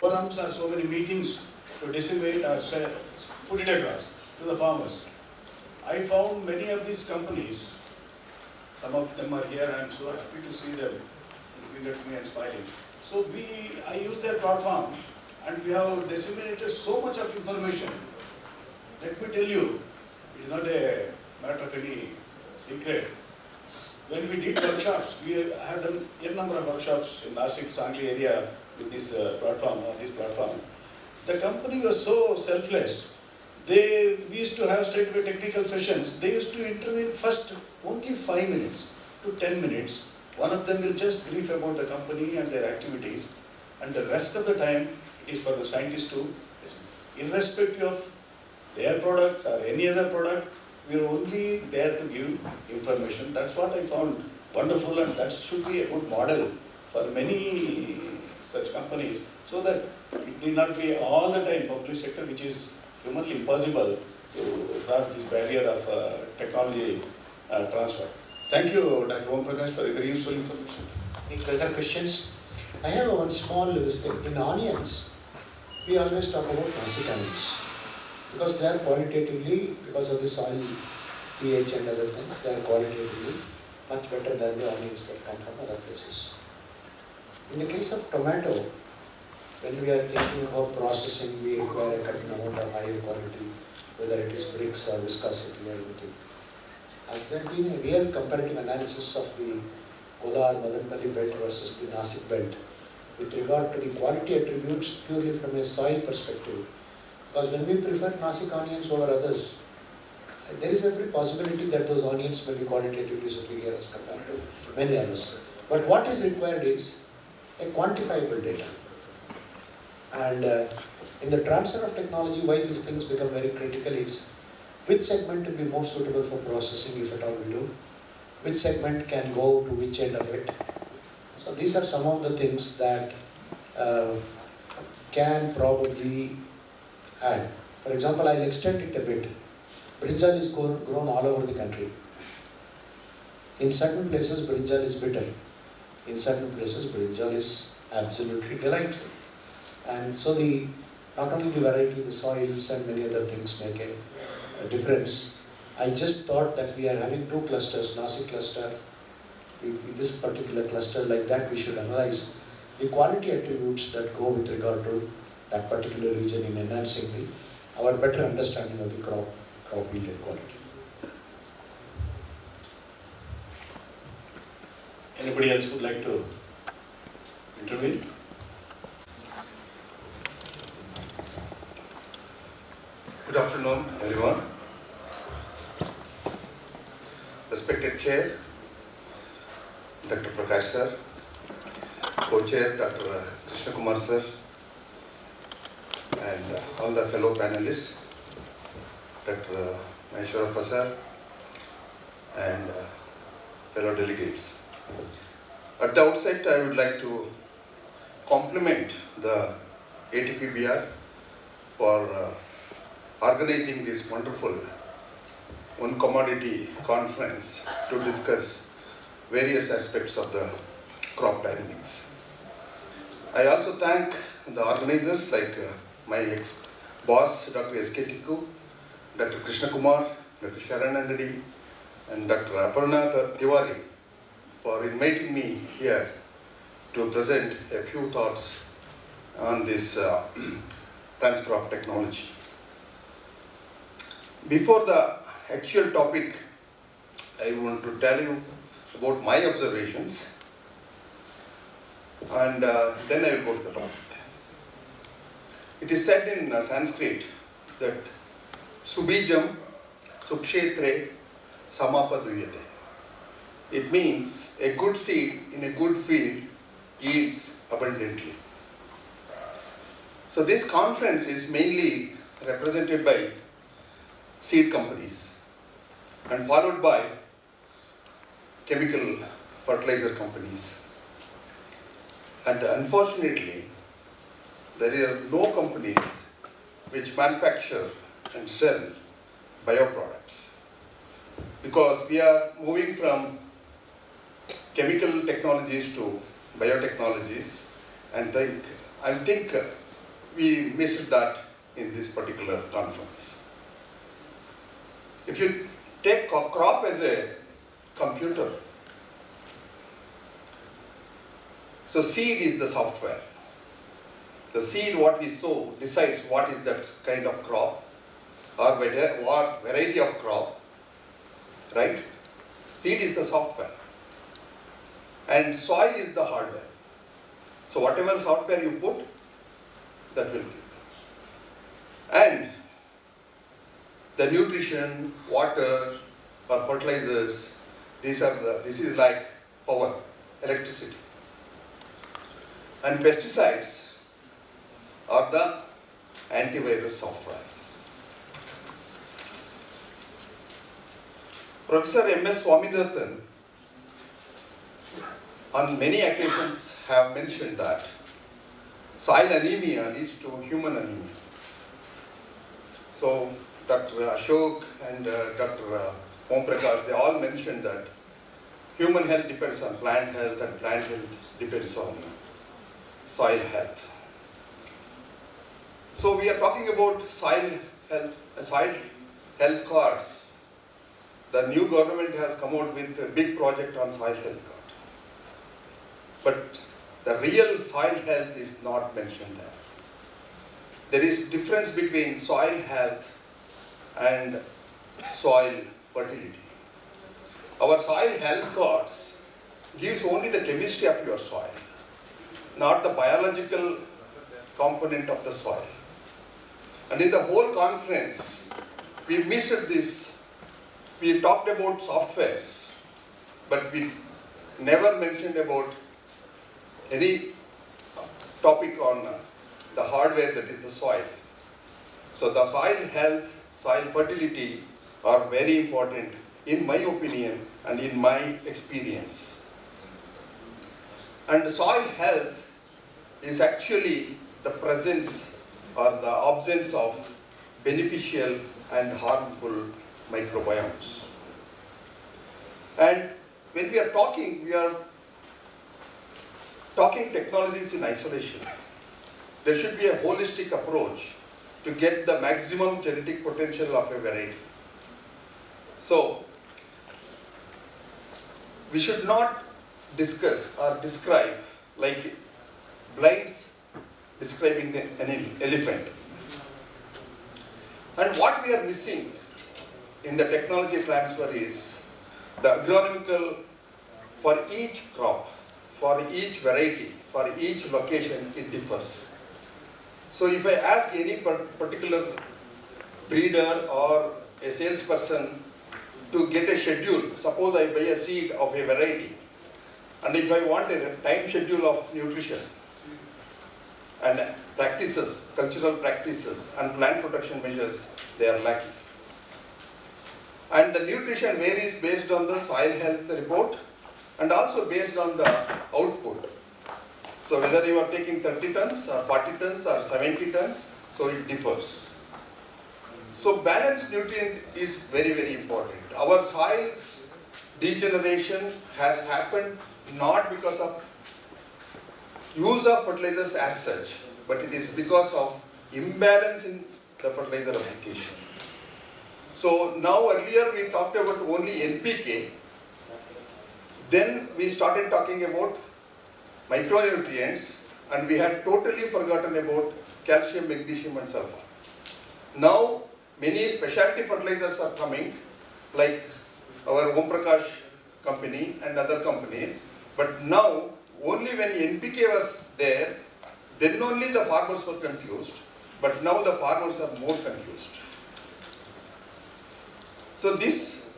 Speaker 8: Forums are so many meetings to disseminate or put it across to the farmers. I found many of these companies, some of them are here, I am so happy to see them looking at me and smiling. So I use their platform and we have disseminated so much of information. Let me tell you, it is not a matter of any secret. When we did workshops, we have done a number of workshops in Nashik, Sangli area with this platform, The company was so selfless. We used to have straightaway technical sessions. They used to intervene first only 5 minutes to 10 minutes. One of them will just brief about the company and their activities, and the rest of the time it is for the scientists to, irrespective of their product or any other product, we are only there to give information. That's what I found wonderful, and that should be a good model for many such companies, so that it need not be all the time public sector, which is humanly impossible to cross this barrier of technology transfer. Thank you, Dr. Om Prakash, for a very useful information.
Speaker 2: Any other questions? I have one small thing. In onions, we always talk about Nashik onions, because they are qualitatively, because of the soil pH and other things, they are qualitatively much better than the onions that come from other places. In the case of tomato, when we are thinking of processing, we require a certain amount of higher quality, whether it is bricks or viscosity or anything. Has there been a real comparative analysis of the Kolar-Madanpalli belt versus the Nashik belt with regard to the quality attributes purely from a soil perspective? Because when we prefer Nashik onions over others, there is every possibility that those onions may be qualitatively superior as compared to many others. But what is required is a quantifiable data. And in the transfer of technology, why these things become very critical is which segment will be more suitable for processing, if at all we do, which segment can go to which end of it. So these are some of the things that can probably add. For example, I'll extend it a bit. Brinjal is grown all over the country. In certain places, brinjal is bitter. In certain places, brinjal is absolutely delightful. And so not only the variety, the soils and many other things make a difference. I just thought that we are having two clusters, Nasik cluster, in this particular cluster, like that we should analyze the quality attributes that go with regard to that particular region in enhancing our better understanding of the crop yield and quality.
Speaker 3: Anybody else would like to intervene?
Speaker 11: Good afternoon, everyone. Respected Chair, Dr. Prakash sir, Co-Chair Dr. Krishna Kumar sir, and all the fellow panelists, Dr. Maheshwarappa sir, and fellow delegates. At the outset, I would like to compliment the ATPBR for organizing this wonderful one commodity conference to discuss various aspects of the crop dynamics. I also thank the organizers like my ex-boss, Dr. S.K. Tikku, Dr. Krishna Kumar, Dr. Sharan Annadi, and Dr. Aparna Tiwari for inviting me here to present a few thoughts on this transfer of technology. Before the actual topic, I want to tell you about my observations, and then I will go to the topic. It is said in Sanskrit that Subijam Sukshetre Samapaduyate. It means a good seed in a good field yields abundantly. So this conference is mainly represented by seed companies and followed by chemical fertilizer companies. And unfortunately, there are no companies which manufacture and sell bioproducts, because we are moving from chemical technologies to biotechnologies, and I think we missed that in this particular conference. If you take crop as a computer, so seed is the software. The seed what we sow decides what is that kind of crop or what variety of crop, right? Seed is the software and soil is the hardware. So whatever software you put, that will be. And the nutrition, water or fertilizers, this is like power, electricity. And pesticides are the antivirus software. Professor M.S. Swaminathan on many occasions have mentioned that soil anemia leads to human anemia. So Dr. Ashok and Dr. Om Prakash, they all mentioned that human health depends on plant health and plant health depends on soil health. So we are talking about soil health cards. The new government has come out with a big project on soil health card. But the real soil health is not mentioned there. There is difference between soil health and soil fertility. Our soil health cards gives only the chemistry of your soil, not the biological component of the soil. And in the whole conference, we missed this. We talked about softwares, but we never mentioned about any topic on the hardware, that is the soil. So the soil health, soil fertility are very important in my opinion and in my experience. And soil health is actually the presence or the absence of beneficial and harmful microbiomes. And when we are talking technologies in isolation. There should be a holistic approach to get the maximum genetic potential of a variety. So, we should not discuss or describe like blinds describing an elephant. And what we are missing in the technology transfer is the agronomical, for each crop, for each variety, for each location, it differs. So if I ask any particular breeder or a salesperson to get a schedule, suppose I buy a seed of a variety, and if I want a time schedule of nutrition and practices, cultural practices and plant protection measures, they are lacking. And the nutrition varies based on the soil health report and also based on the output. So whether you are taking 30 tons or 40 tons or 70 tons, so it differs. So balanced nutrient is very, very important. Our soil degeneration has happened not because of use of fertilizers as such, but it is because of imbalance in the fertilizer application. So now earlier we talked about only NPK, then we started talking about micronutrients, and we had totally forgotten about calcium, magnesium and sulfur. Now many specialty fertilizers are coming, like our Om Prakash company and other companies, but now only when NPK was there, then only the farmers were confused, but now the farmers are more confused. So this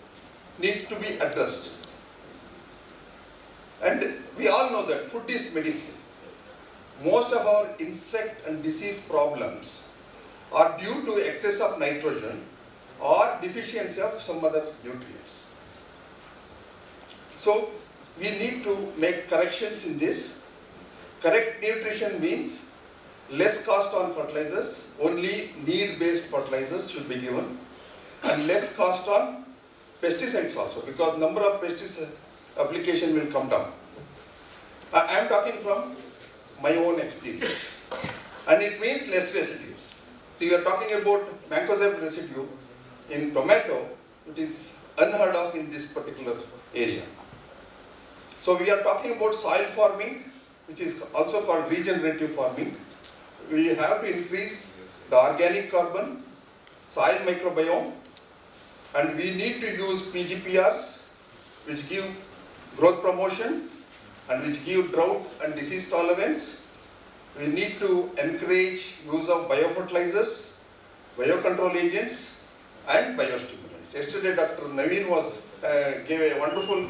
Speaker 11: needs to be addressed. And we all know that food is medicine. Most of our insect and disease problems are due to excess of nitrogen or deficiency of some other nutrients. So we need to make corrections in this. Correct nutrition means less cost on fertilizers, only need-based fertilizers should be given, and less cost on pesticides also, because number of pesticide application will come down. I am talking from my own experience, and it means less residues. So you are talking about mancozeb residue in tomato, it is unheard of in this particular area. So we are talking about soil farming, which is also called regenerative farming. We have to increase the organic carbon, soil microbiome, and we need to use PGPRs, which give growth promotion and which give drought and disease tolerance. We need to encourage use of biofertilizers, biocontrol agents and biostimulants. Yesterday Dr. Naveen gave a wonderful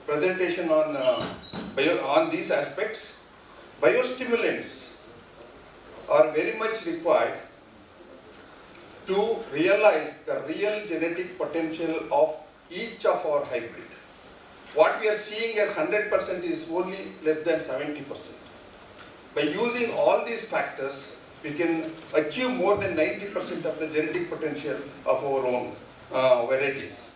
Speaker 11: presentation on these aspects. Biostimulants are very much required to realize the real genetic potential of each of our hybrid. What we are seeing as 100% is only less than 70%. By using all these factors, we can achieve more than 90% of the genetic potential of our own varieties.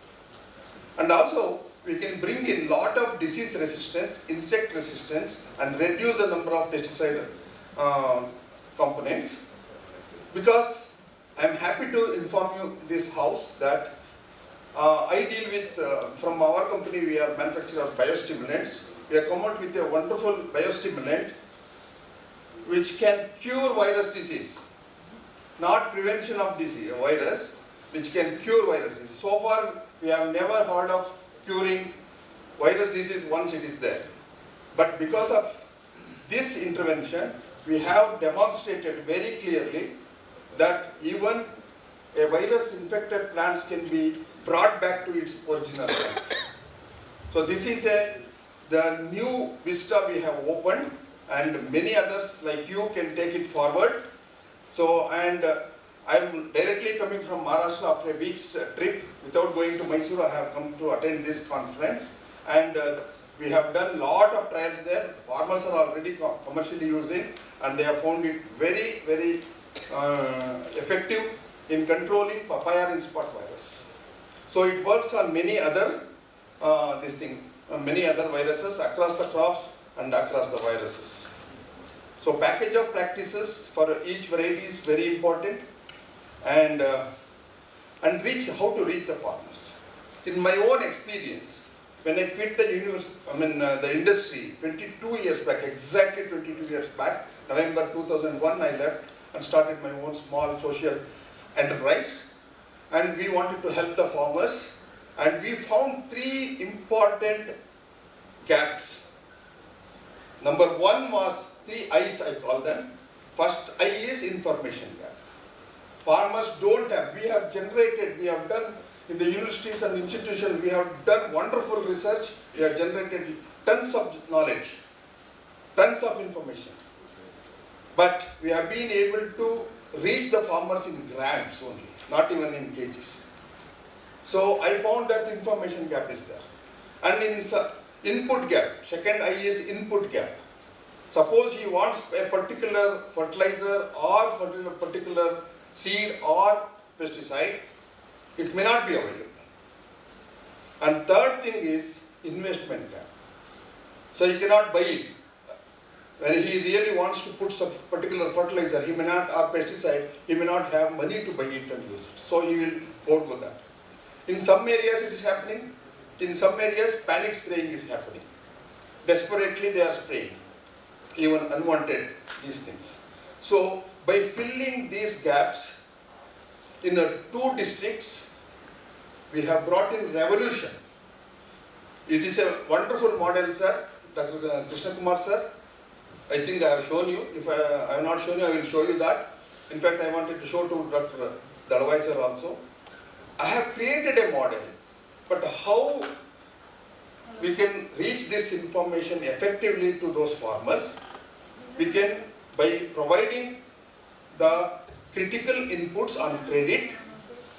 Speaker 11: And also, we can bring in lot of disease resistance, insect resistance, and reduce the number of pesticide components. Because I am happy to inform you this house that I deal with, from our company, we are manufacturer of biostimulants. We have come out with a wonderful biostimulant which can cure virus disease, not prevention of disease, virus, which can cure virus disease. So far, we have never heard of curing virus disease once it is there. But because of this intervention, we have demonstrated very clearly that even a virus-infected plants can be brought back to its original health. So this is the new vista we have opened, and many others like you can take it forward. So, and I am directly coming from Maharashtra after a week's trip. Without going to Mysore, I have come to attend this conference, and we have done lot of trials there. Farmers are already commercially using, and they have found it very, very effective in controlling papaya ring spot virus. So it works on many other many other viruses across the crops and across the viruses. So package of practices for each variety is very important, and how to reach the farmers. in my own experience, when I quit the industry 22 years back, exactly 22 years back, November 2001 I left and started my own small social enterprise, and we wanted to help the farmers, and we found 3 important gaps. Number 1 was 3 I's, I call them. First I is information gap. Farmers don't have, we have done in the universities and institutions, we have done wonderful research, we have generated tons of knowledge, tons of information. But we have been able to reach the farmers in grams only, not even in kgs. So I found that information gap is there. And in input gap, second I is input gap. Suppose he wants a particular fertilizer or particular seed or pesticide, it may not be available. And third thing is investment gap. So he cannot buy it. When he really wants to put some particular fertilizer, he may not, or pesticide, he may not have money to buy it and use it. So he will forego that. In some areas it is happening. In some areas panic spraying is happening. Desperately they are spraying, even unwanted these things. So by filling these gaps in 2 districts, we have brought in revolution. It is a wonderful model, sir. Dr. Krishna Kumar, sir. I think I have shown you. If I have not shown you, I will show you that. In fact, I wanted to show to Dr. Dadwai, sir also. I have created a model, but how we can reach this information effectively to those farmers? We can by providing the critical inputs on credit,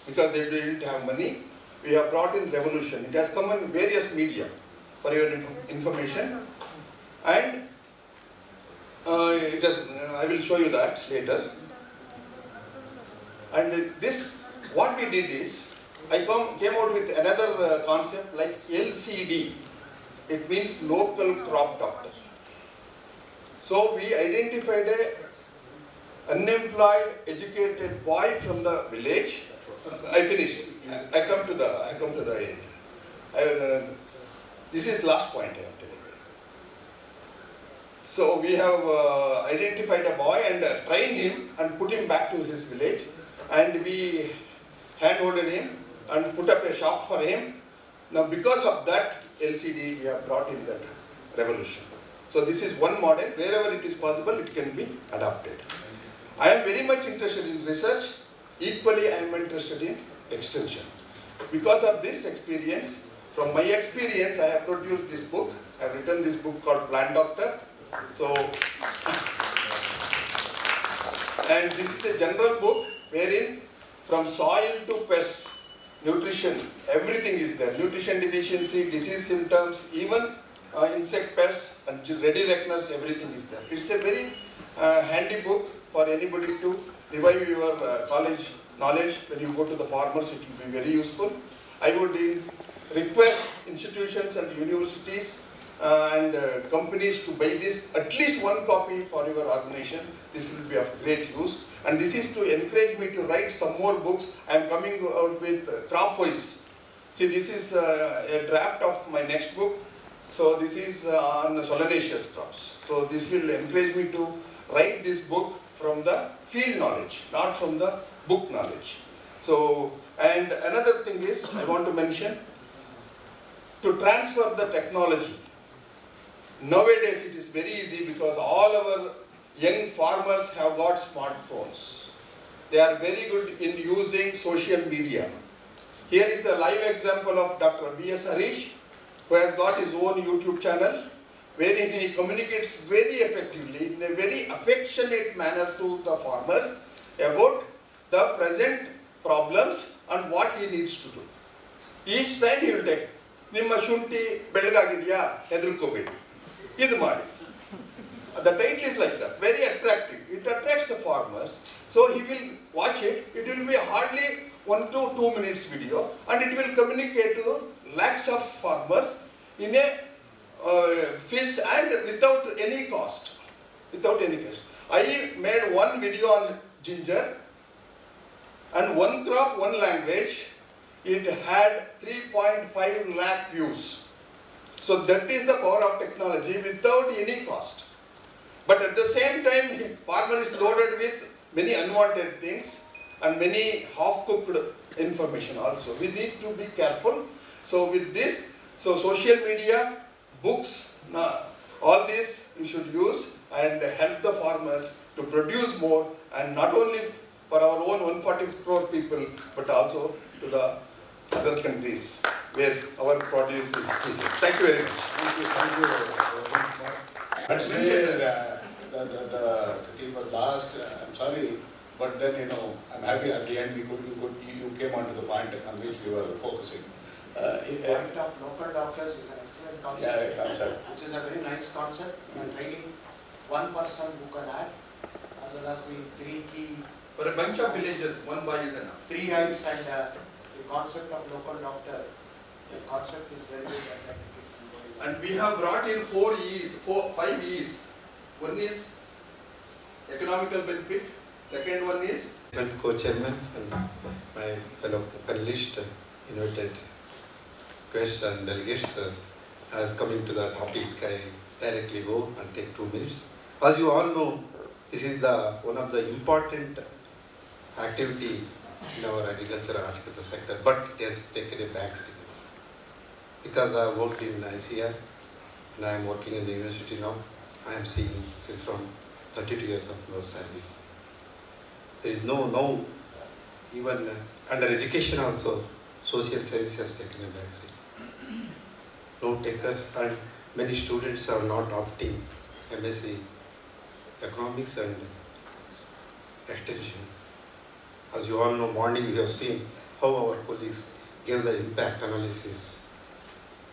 Speaker 11: because they didn't have money. We have brought in revolution. It has come in various media for your information, and I will show you that later. And this, what we did is, I came out with another concept like LCD. It means local crop doctor. So we identified a unemployed, educated boy from the village. I finished. I come to the end. This is last point I am telling you. So we have identified a boy and trained him and put him back to his village, and we hand-holded him and put up a shop for him. Now because of that LCD, we have brought in that revolution. So this is one model. Wherever it is possible, it can be adopted. I am very much interested in research. Equally, I am interested in extension. Because of this experience, from my experience, I have produced this book. I have written this book called Plant Doctor. So, and this is a general book wherein from soil to pest, nutrition, everything is there. Nutrition deficiency, disease symptoms, even insect pests and ready reckoners, everything is there. It's a very handy book for anybody to revive your college knowledge. When you go to the farmers, it will be very useful. I would request institutions and universities and companies to buy this, at least one copy for your organization. This will be of great use. And this is to encourage me to write some more books. I am coming out with Cropwise. See, this is a draft of my next book. So this is on solanaceous crops. So this will encourage me to write this book from the field knowledge, not from the book knowledge. So, and another thing is, I want to mention, to transfer the technology. Nowadays it is very easy because all our young farmers have got smartphones. They are very good in using social media. Here is the live example of Dr. B.S. Harish, who has got his own YouTube channel, wherein he communicates very effectively, in a very affectionate manner to the farmers about the present problems and what he needs to do. Each time he will take, "Nimma shunti belgagidiya, hedrukobedi." Idu madi. The title is like that, very attractive. It attracts the farmers. So he will watch it. It will be hardly 1 to 2 minutes video, and it will communicate to lakhs of farmers in a fees and without any cost. Without any cost. I made one video on ginger, and one crop, one language. it had 3.5 lakh views. So that is the power of technology without any cost. But at the same time, farmer is loaded with many unwanted things and many half-cooked information also. We need to be careful. So with this, so social media, books, all this we should use and help the farmers to produce more, and not only for our own 140 crore people, but also to the other countries where our produce is needed. Thank you very much.
Speaker 8: Thank you. That's where the thing was last. I'm sorry, but then I'm happy at the end you came on to the point on which we were focusing.
Speaker 2: Point of local doctors is an excellent concept.
Speaker 8: Yeah, concept.
Speaker 2: Which is a very nice concept. Training one person who can act, as well as the three key.
Speaker 11: For a bunch of villages, one boy is enough.
Speaker 2: 3 eyes and the concept of local doctor. The concept is very good.
Speaker 11: And we have brought in 5 E's. One is economical benefit. Second one is
Speaker 12: co-chairman and my fellow panelist, invited guests and delegates. As coming to the topic, I directly go and take 2 minutes. As you all know, this is one of the important activity in our agriculture sector, but it has taken a backseat. Because I worked in ICR and I am working in the university now, I am seeing since from 32 years of no service. There is no even under education also, social science has taken a backseat. No takers, and many students are not opting MSc Economics and Extension. As you all know, morning we have seen how our colleagues gave the impact analysis,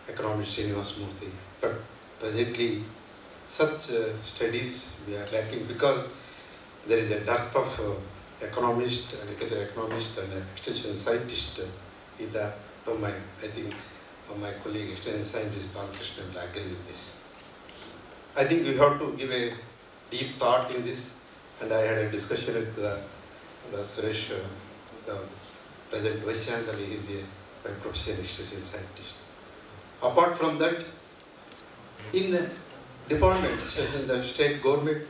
Speaker 12: economist Srinivas Murthy. But presently, such studies we are lacking because there is a dearth of economist, agriculture economist and extension scientist in the domain. I think my colleague extension scientist Balakrishna will agree with this. I think we have to give a deep thought in this, and I had a discussion with the Suresh, the present Vice Chancellor. He is a professional extension scientist. Apart from that, in departments, in the state government,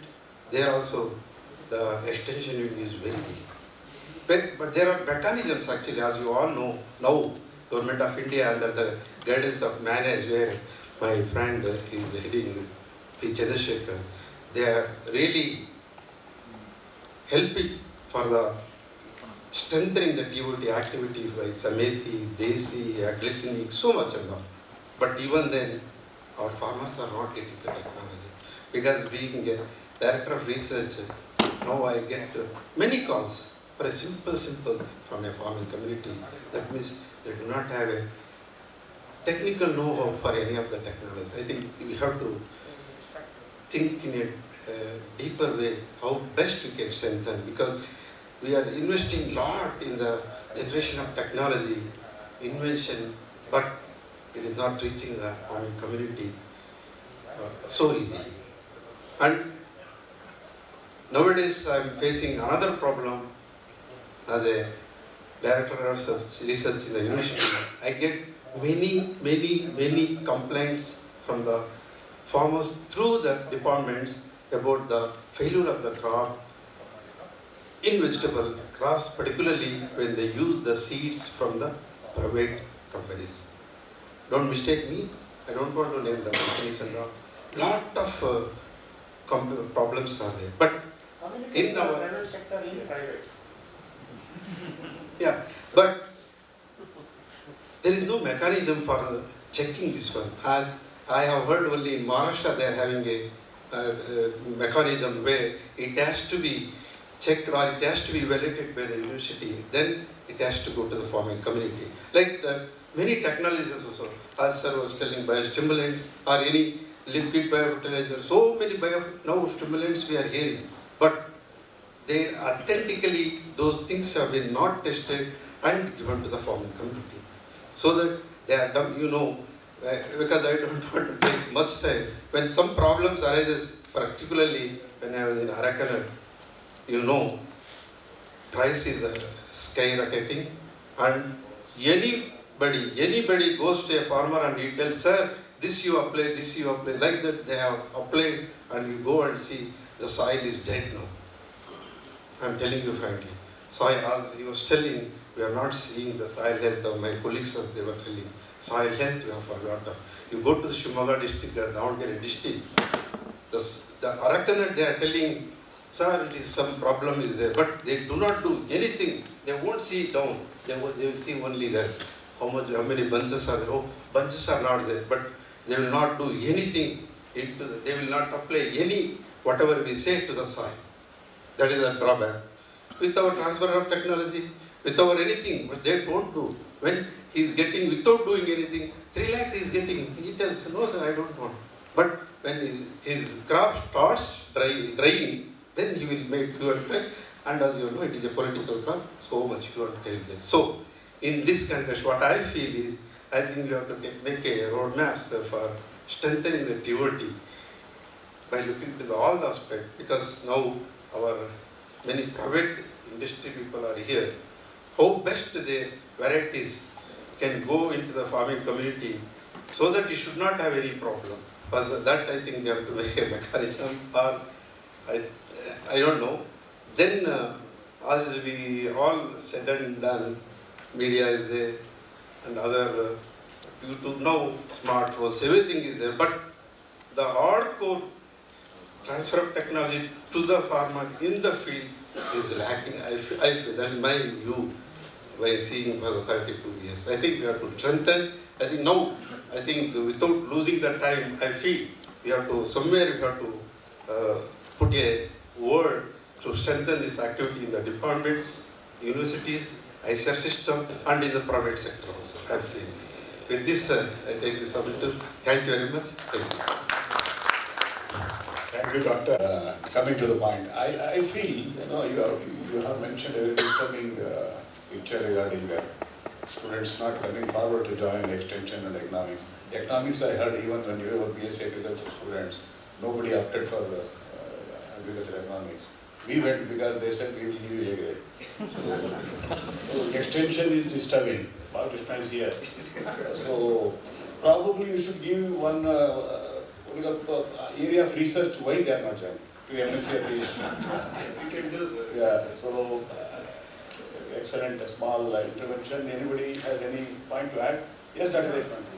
Speaker 12: there also the extension unit is very big. But there are mechanisms actually, as you all know, now Government of India under the guidance of Manage, where my friend is heading, P. Chandrasekhar, they are really helping for the strengthening the TOT activity by Sameti, Desi, Agri-Clinic, so much of them. But even then, our farmers are not getting the technology. Because being a director of research, now I get many calls for a simple thing from a farming community. That means they do not have a technical know-how for any of the technology. I think we have to think in a deeper way how best we can strengthen, because we are investing a lot in the generation of technology, invention, but it is not reaching the farming community so easy. And nowadays I am facing another problem as a director of research in the university. I get many complaints from the farmers through the departments about the failure of the crop in vegetable crops, particularly when they use the seeds from the private companies. Don't mistake me, I don't want to name the companies and all. Lot of problems are there. But in our
Speaker 2: private sector is private.
Speaker 12: Yeah, but there is no mechanism for checking this one. As I have heard only in Maharashtra, they are having a mechanism where it has to be checked or it has to be evaluated by the university. Then it has to go to the farming community. Like many technologies also, as sir was telling, biostimulants or any liquid biofertilizer, so many biostimulants we are hearing. But they authentically, those things have been not tested and given to the farming community. So that they are done, because I don't want to take much time. When some problems arises, particularly when I was in Arakanad, price is skyrocketing and anybody goes to a farmer and he tells, sir, this you apply, like that they have applied, and you go and see the soil is dead now. I'm telling you frankly. So as he was telling, we are not seeing the soil health of my colleagues, they were telling, soil health we have forgotten. You go to the Shimoga district or Davangere district, the Arakanat, they are telling, sir, it is some problem is there, but they do not do anything. They won't see it down. They will see only that how many bunches are there. Oh, bunches are not there, but they will not do anything they will not apply any whatever we say to the soil. That is a drawback. With our transfer of technology, with our anything, but they don't do. When he is getting without doing anything, 3 lakhs he is getting. He tells, no sir, I don't want. But when his crop starts drying, then he will make Q and trade. And as you know, it is a political crop, so much Q and trade. So, in this context, what I feel is, I think we have to make a roadmap for strengthening the TOT by looking to all the aspects, because now our many private industry people are here. How best the varieties can go into the farming community so that it should not have any problem. For that, I think they have to make a mechanism, or I don't know. Then, as we all said and done, media is there, and other YouTube now, smartphones, everything is there. But the hardcore transfer of technology to the farmer in the field is lacking. I feel that's my view by seeing for the 32 years. I think we have to strengthen. I think now, without losing the time, I feel we have to, somewhere we have to put a word to strengthen this activity in the departments, universities, ICR system, and in the private sector also, I feel. With this, I take this opportunity. Thank you very much. Thank you.
Speaker 8: Thank you, Doctor. Coming to the point, I feel, you have mentioned a very disturbing picture regarding students not coming forward to join extension and economics. Economics, I heard even when you were BSc agriculture students, nobody opted for agriculture economics. We went because they said we will give you A grade. So extension is disturbing. Balakrishna is here. So probably you should give one area of research why they are not joining to MSc or PhD. We can do, sir. Yeah. So excellent small intervention. Anybody has any point to add? Yes, Dr. Deshpande.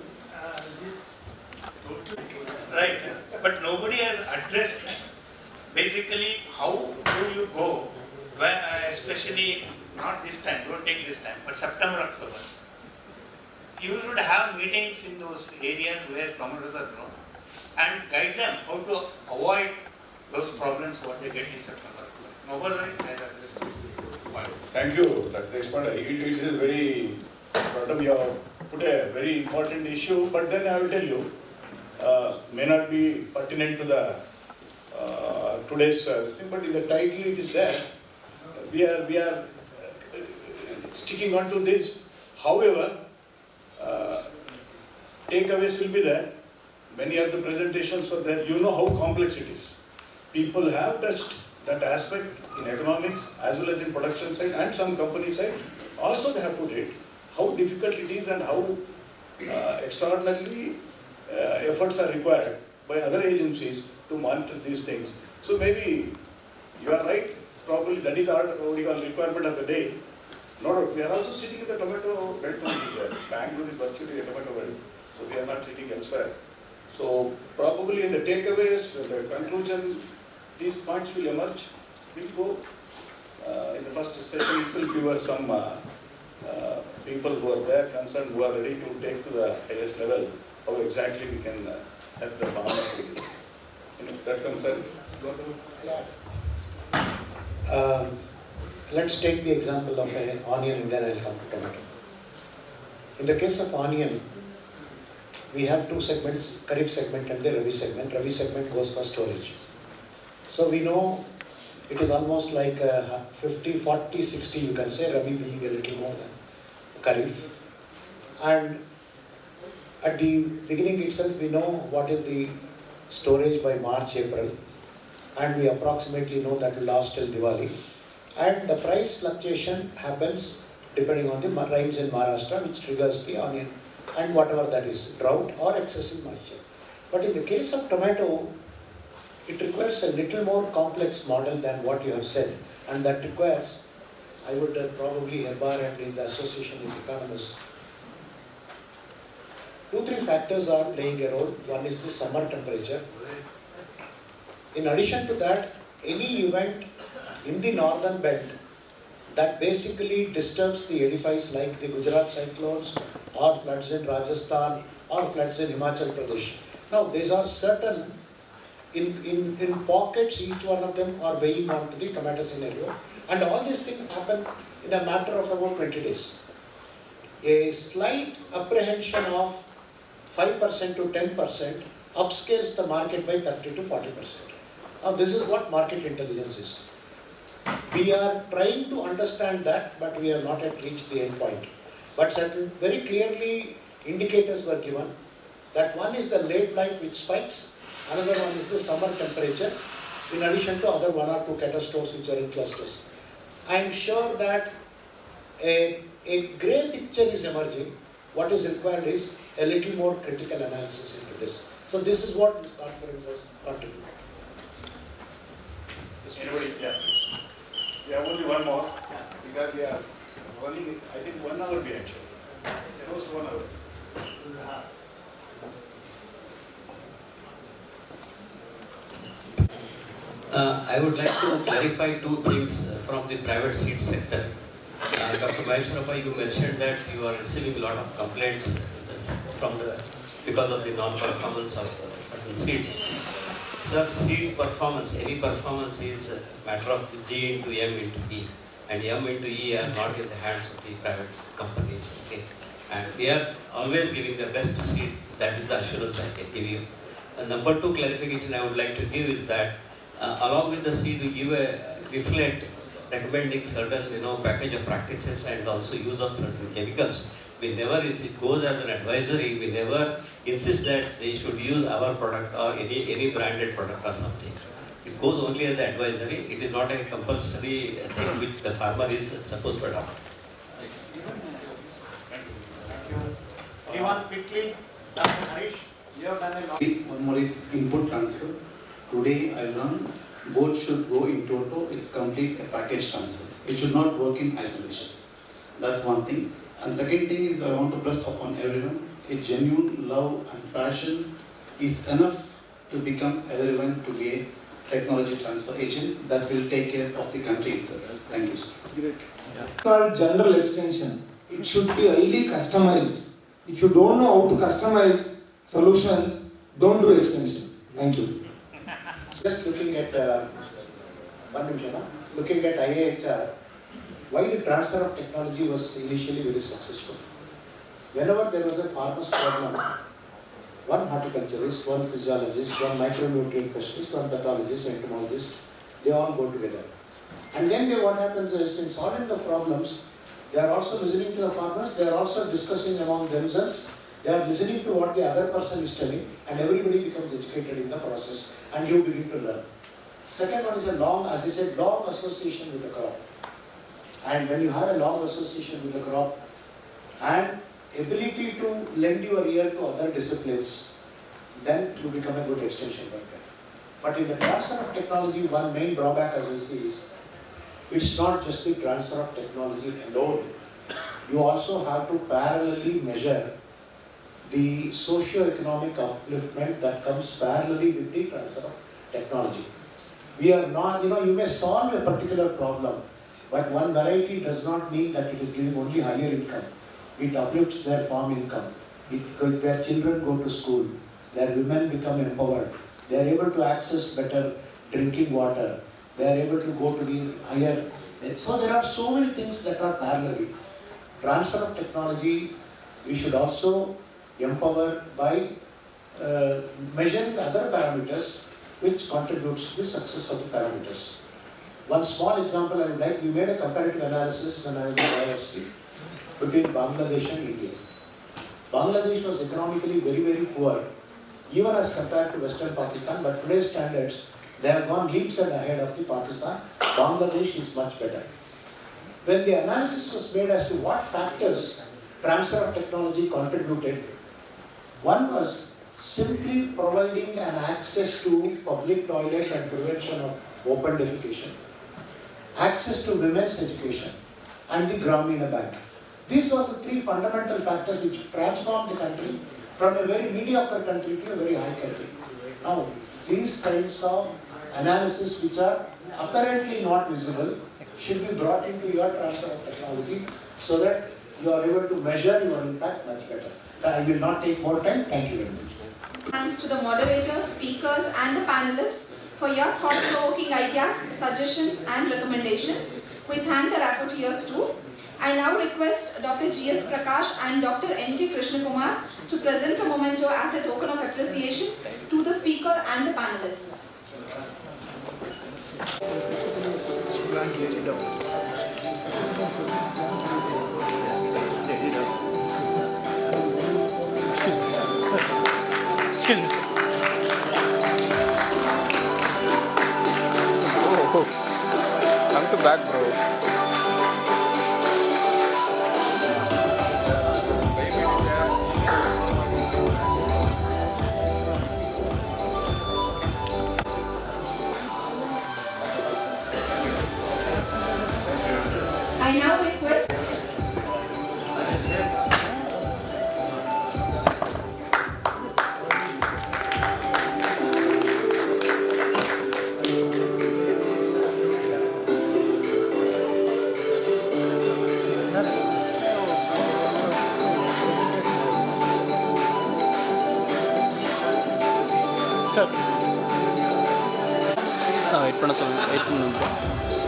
Speaker 13: Right, but nobody has addressed basically how do you go, especially not this time, don't take this time, but September, October. You should have meetings in those areas where tomatoes are grown and guide them how to avoid those problems what they get in September, October. Nobody has addressed this.
Speaker 8: Thank you, Dr. Deshpande. It is a very, you have put a very important issue, but then I will tell you, may not be pertinent to the today's thing, but in the title it is there. We are sticking on to this. However, takeaways will be there. Many of the presentations were there. You know how complex it is. People have touched that aspect in economics as well as in production side and some company side. Also they have put it, how difficult it is and how extraordinarily efforts are required by other agencies to monitor these things. So maybe you are right, probably that is our requirement of the day. No, we are also sitting in the tomato belt only. Bangalore is virtually a tomato belt, so we are not sitting elsewhere. So probably in the takeaways, the conclusion, these points will emerge. We'll go in the first session itself. We were some people who are there concerned, who are ready to take to the highest level how exactly we can help the farmers with this. That concern.
Speaker 2: Let's take the example of an onion and then I'll come to tomato. In the case of onion, we have two segments, Kharif segment and the Rabi segment. Rabi segment goes for storage. So we know it is almost like 50, 40, 60 you can say, Rabi being a little more than Kharif. And at the beginning itself we know what is the storage by March, April, and we approximately know that will last till Diwali. And the price fluctuation happens depending on the rains in Maharashtra, which triggers the onion and whatever that is, drought or excessive moisture. But in the case of tomato, it requires a little more complex model than what you have said, and that requires, I would probably Herbar and in the association with economists, 2-3 factors are playing a role. One is the summer temperature. In addition to that, any event in the northern belt that basically disturbs the edifice like the Gujarat cyclones or floods in Rajasthan or floods in Himachal Pradesh. Now these are certain, in pockets, each one of them are weighing on to the tomato scenario, and all these things happen in a matter of about 20 days. A slight apprehension of 5% to 10% upscales the market by 30 to 40%. Now this is what market intelligence is. We are trying to understand that, but we have not yet reached the end point. But certain very clearly indicators were given that one is the late blight which spikes, another one is the summer temperature, in addition to other 1 or 2 catastrophes which are in clusters. I am sure that a grey picture is emerging. What is required is a little more critical analysis into this. So this is what this conference has contributed.
Speaker 3: Anybody? Yeah. We have only one more because we are running, I think 1 hour behind. Close to 1 hour.
Speaker 14: I would like to clarify 2 things from the private seed sector. Dr. Maheshwarappa, you mentioned that you are receiving a lot of complaints because of the non-performance of certain seeds. Sir, seed performance, any performance is a matter of G into M into E, and M into E are not in the hands of the private companies. Okay? And we are always giving the best seed. That is the assurance I can give you. Number 2 clarification I would like to give is that along with the seed, we give a leaflet recommending certain package of practices and also use of certain chemicals. We never, it goes as an advisory, we never insist that they should use our product or any branded product or something. It goes only as an advisory, it is not a compulsory thing which the farmer is supposed to adopt.
Speaker 2: Anyone quickly? Dr. Harish, you have done a lot.
Speaker 15: One more is input transfer. Today I learned both should go in toto, it's complete a package transfer. It should not work in isolation. That's one thing. And second thing is I want to press upon everyone, a genuine love and passion is enough to become everyone to be a technology transfer agent that will take care of the country itself. Thank you, sir.
Speaker 16: Great. It's called general extension. It should be highly customized. If you don't know how to customize solutions, don't do extension. Thank you.
Speaker 2: Just looking at looking at IIHR, why the transfer of technology was initially very successful. Whenever there was a farmer's problem, one horticulturist, one physiologist, one micronutrient specialist, one pathologist, entomologist, they all go together. And then what happens is, in solving the problems, they are also listening to the farmers, they are also discussing among themselves, they are listening to what the other person is telling, and everybody becomes educated in the process, and you begin to learn. Second one is a long, as I said, long association with the crop. And when you have a long association with the crop and ability to lend your ear to other disciplines, then you become a good extension worker. But in the transfer of technology, one main drawback as I see is, it's not just the transfer of technology alone. You also have to parallelly measure the socio-economic upliftment that comes parallelly with the transfer of technology. We are not, you may solve a particular problem, but one variety does not mean that it is giving only higher income. It uplifts their farm income. Their children go to school. Their women become empowered. They are able to access better drinking water. They are able to go to the higher. So there are so many things that are parallel. Transfer of technology, we should also empower by measuring the other parameters which contributes to the success of the parameters. One small example I would like, we made a comparative analysis when I was in university between Bangladesh and India. Bangladesh was economically very, very poor, even as compared to Western Pakistan, but today's standards, they have gone leaps and ahead of the Pakistan. Bangladesh is much better. when the analysis was made as to what factors transfer of technology contributed, one was simply providing an access to public toilet and prevention of open defecation, access to women's education, and the Gramina Bank. These were the three fundamental factors which transformed the country from a very mediocre country to a very high country. Now, these kinds of analysis which are apparently not visible should be brought into your transfer of technology so that you are able to measure your impact much better. I will not take more time. Thank you very much.
Speaker 1: Thanks to the moderators, speakers and the panelists for your thought-provoking ideas, suggestions and recommendations. We thank the rapporteurs too. I now request Dr. G.S. Prakash and Dr. N.K. Krishnakumar to present a memento as a token of appreciation to the speaker and the panelists.
Speaker 5: Excuse me, sir. Oh, come to back, bro.
Speaker 1: I now request
Speaker 5: wait பண்ண சொல்லுங்கள்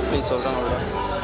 Speaker 5: please சொல்கிறேன் அவ்வளோ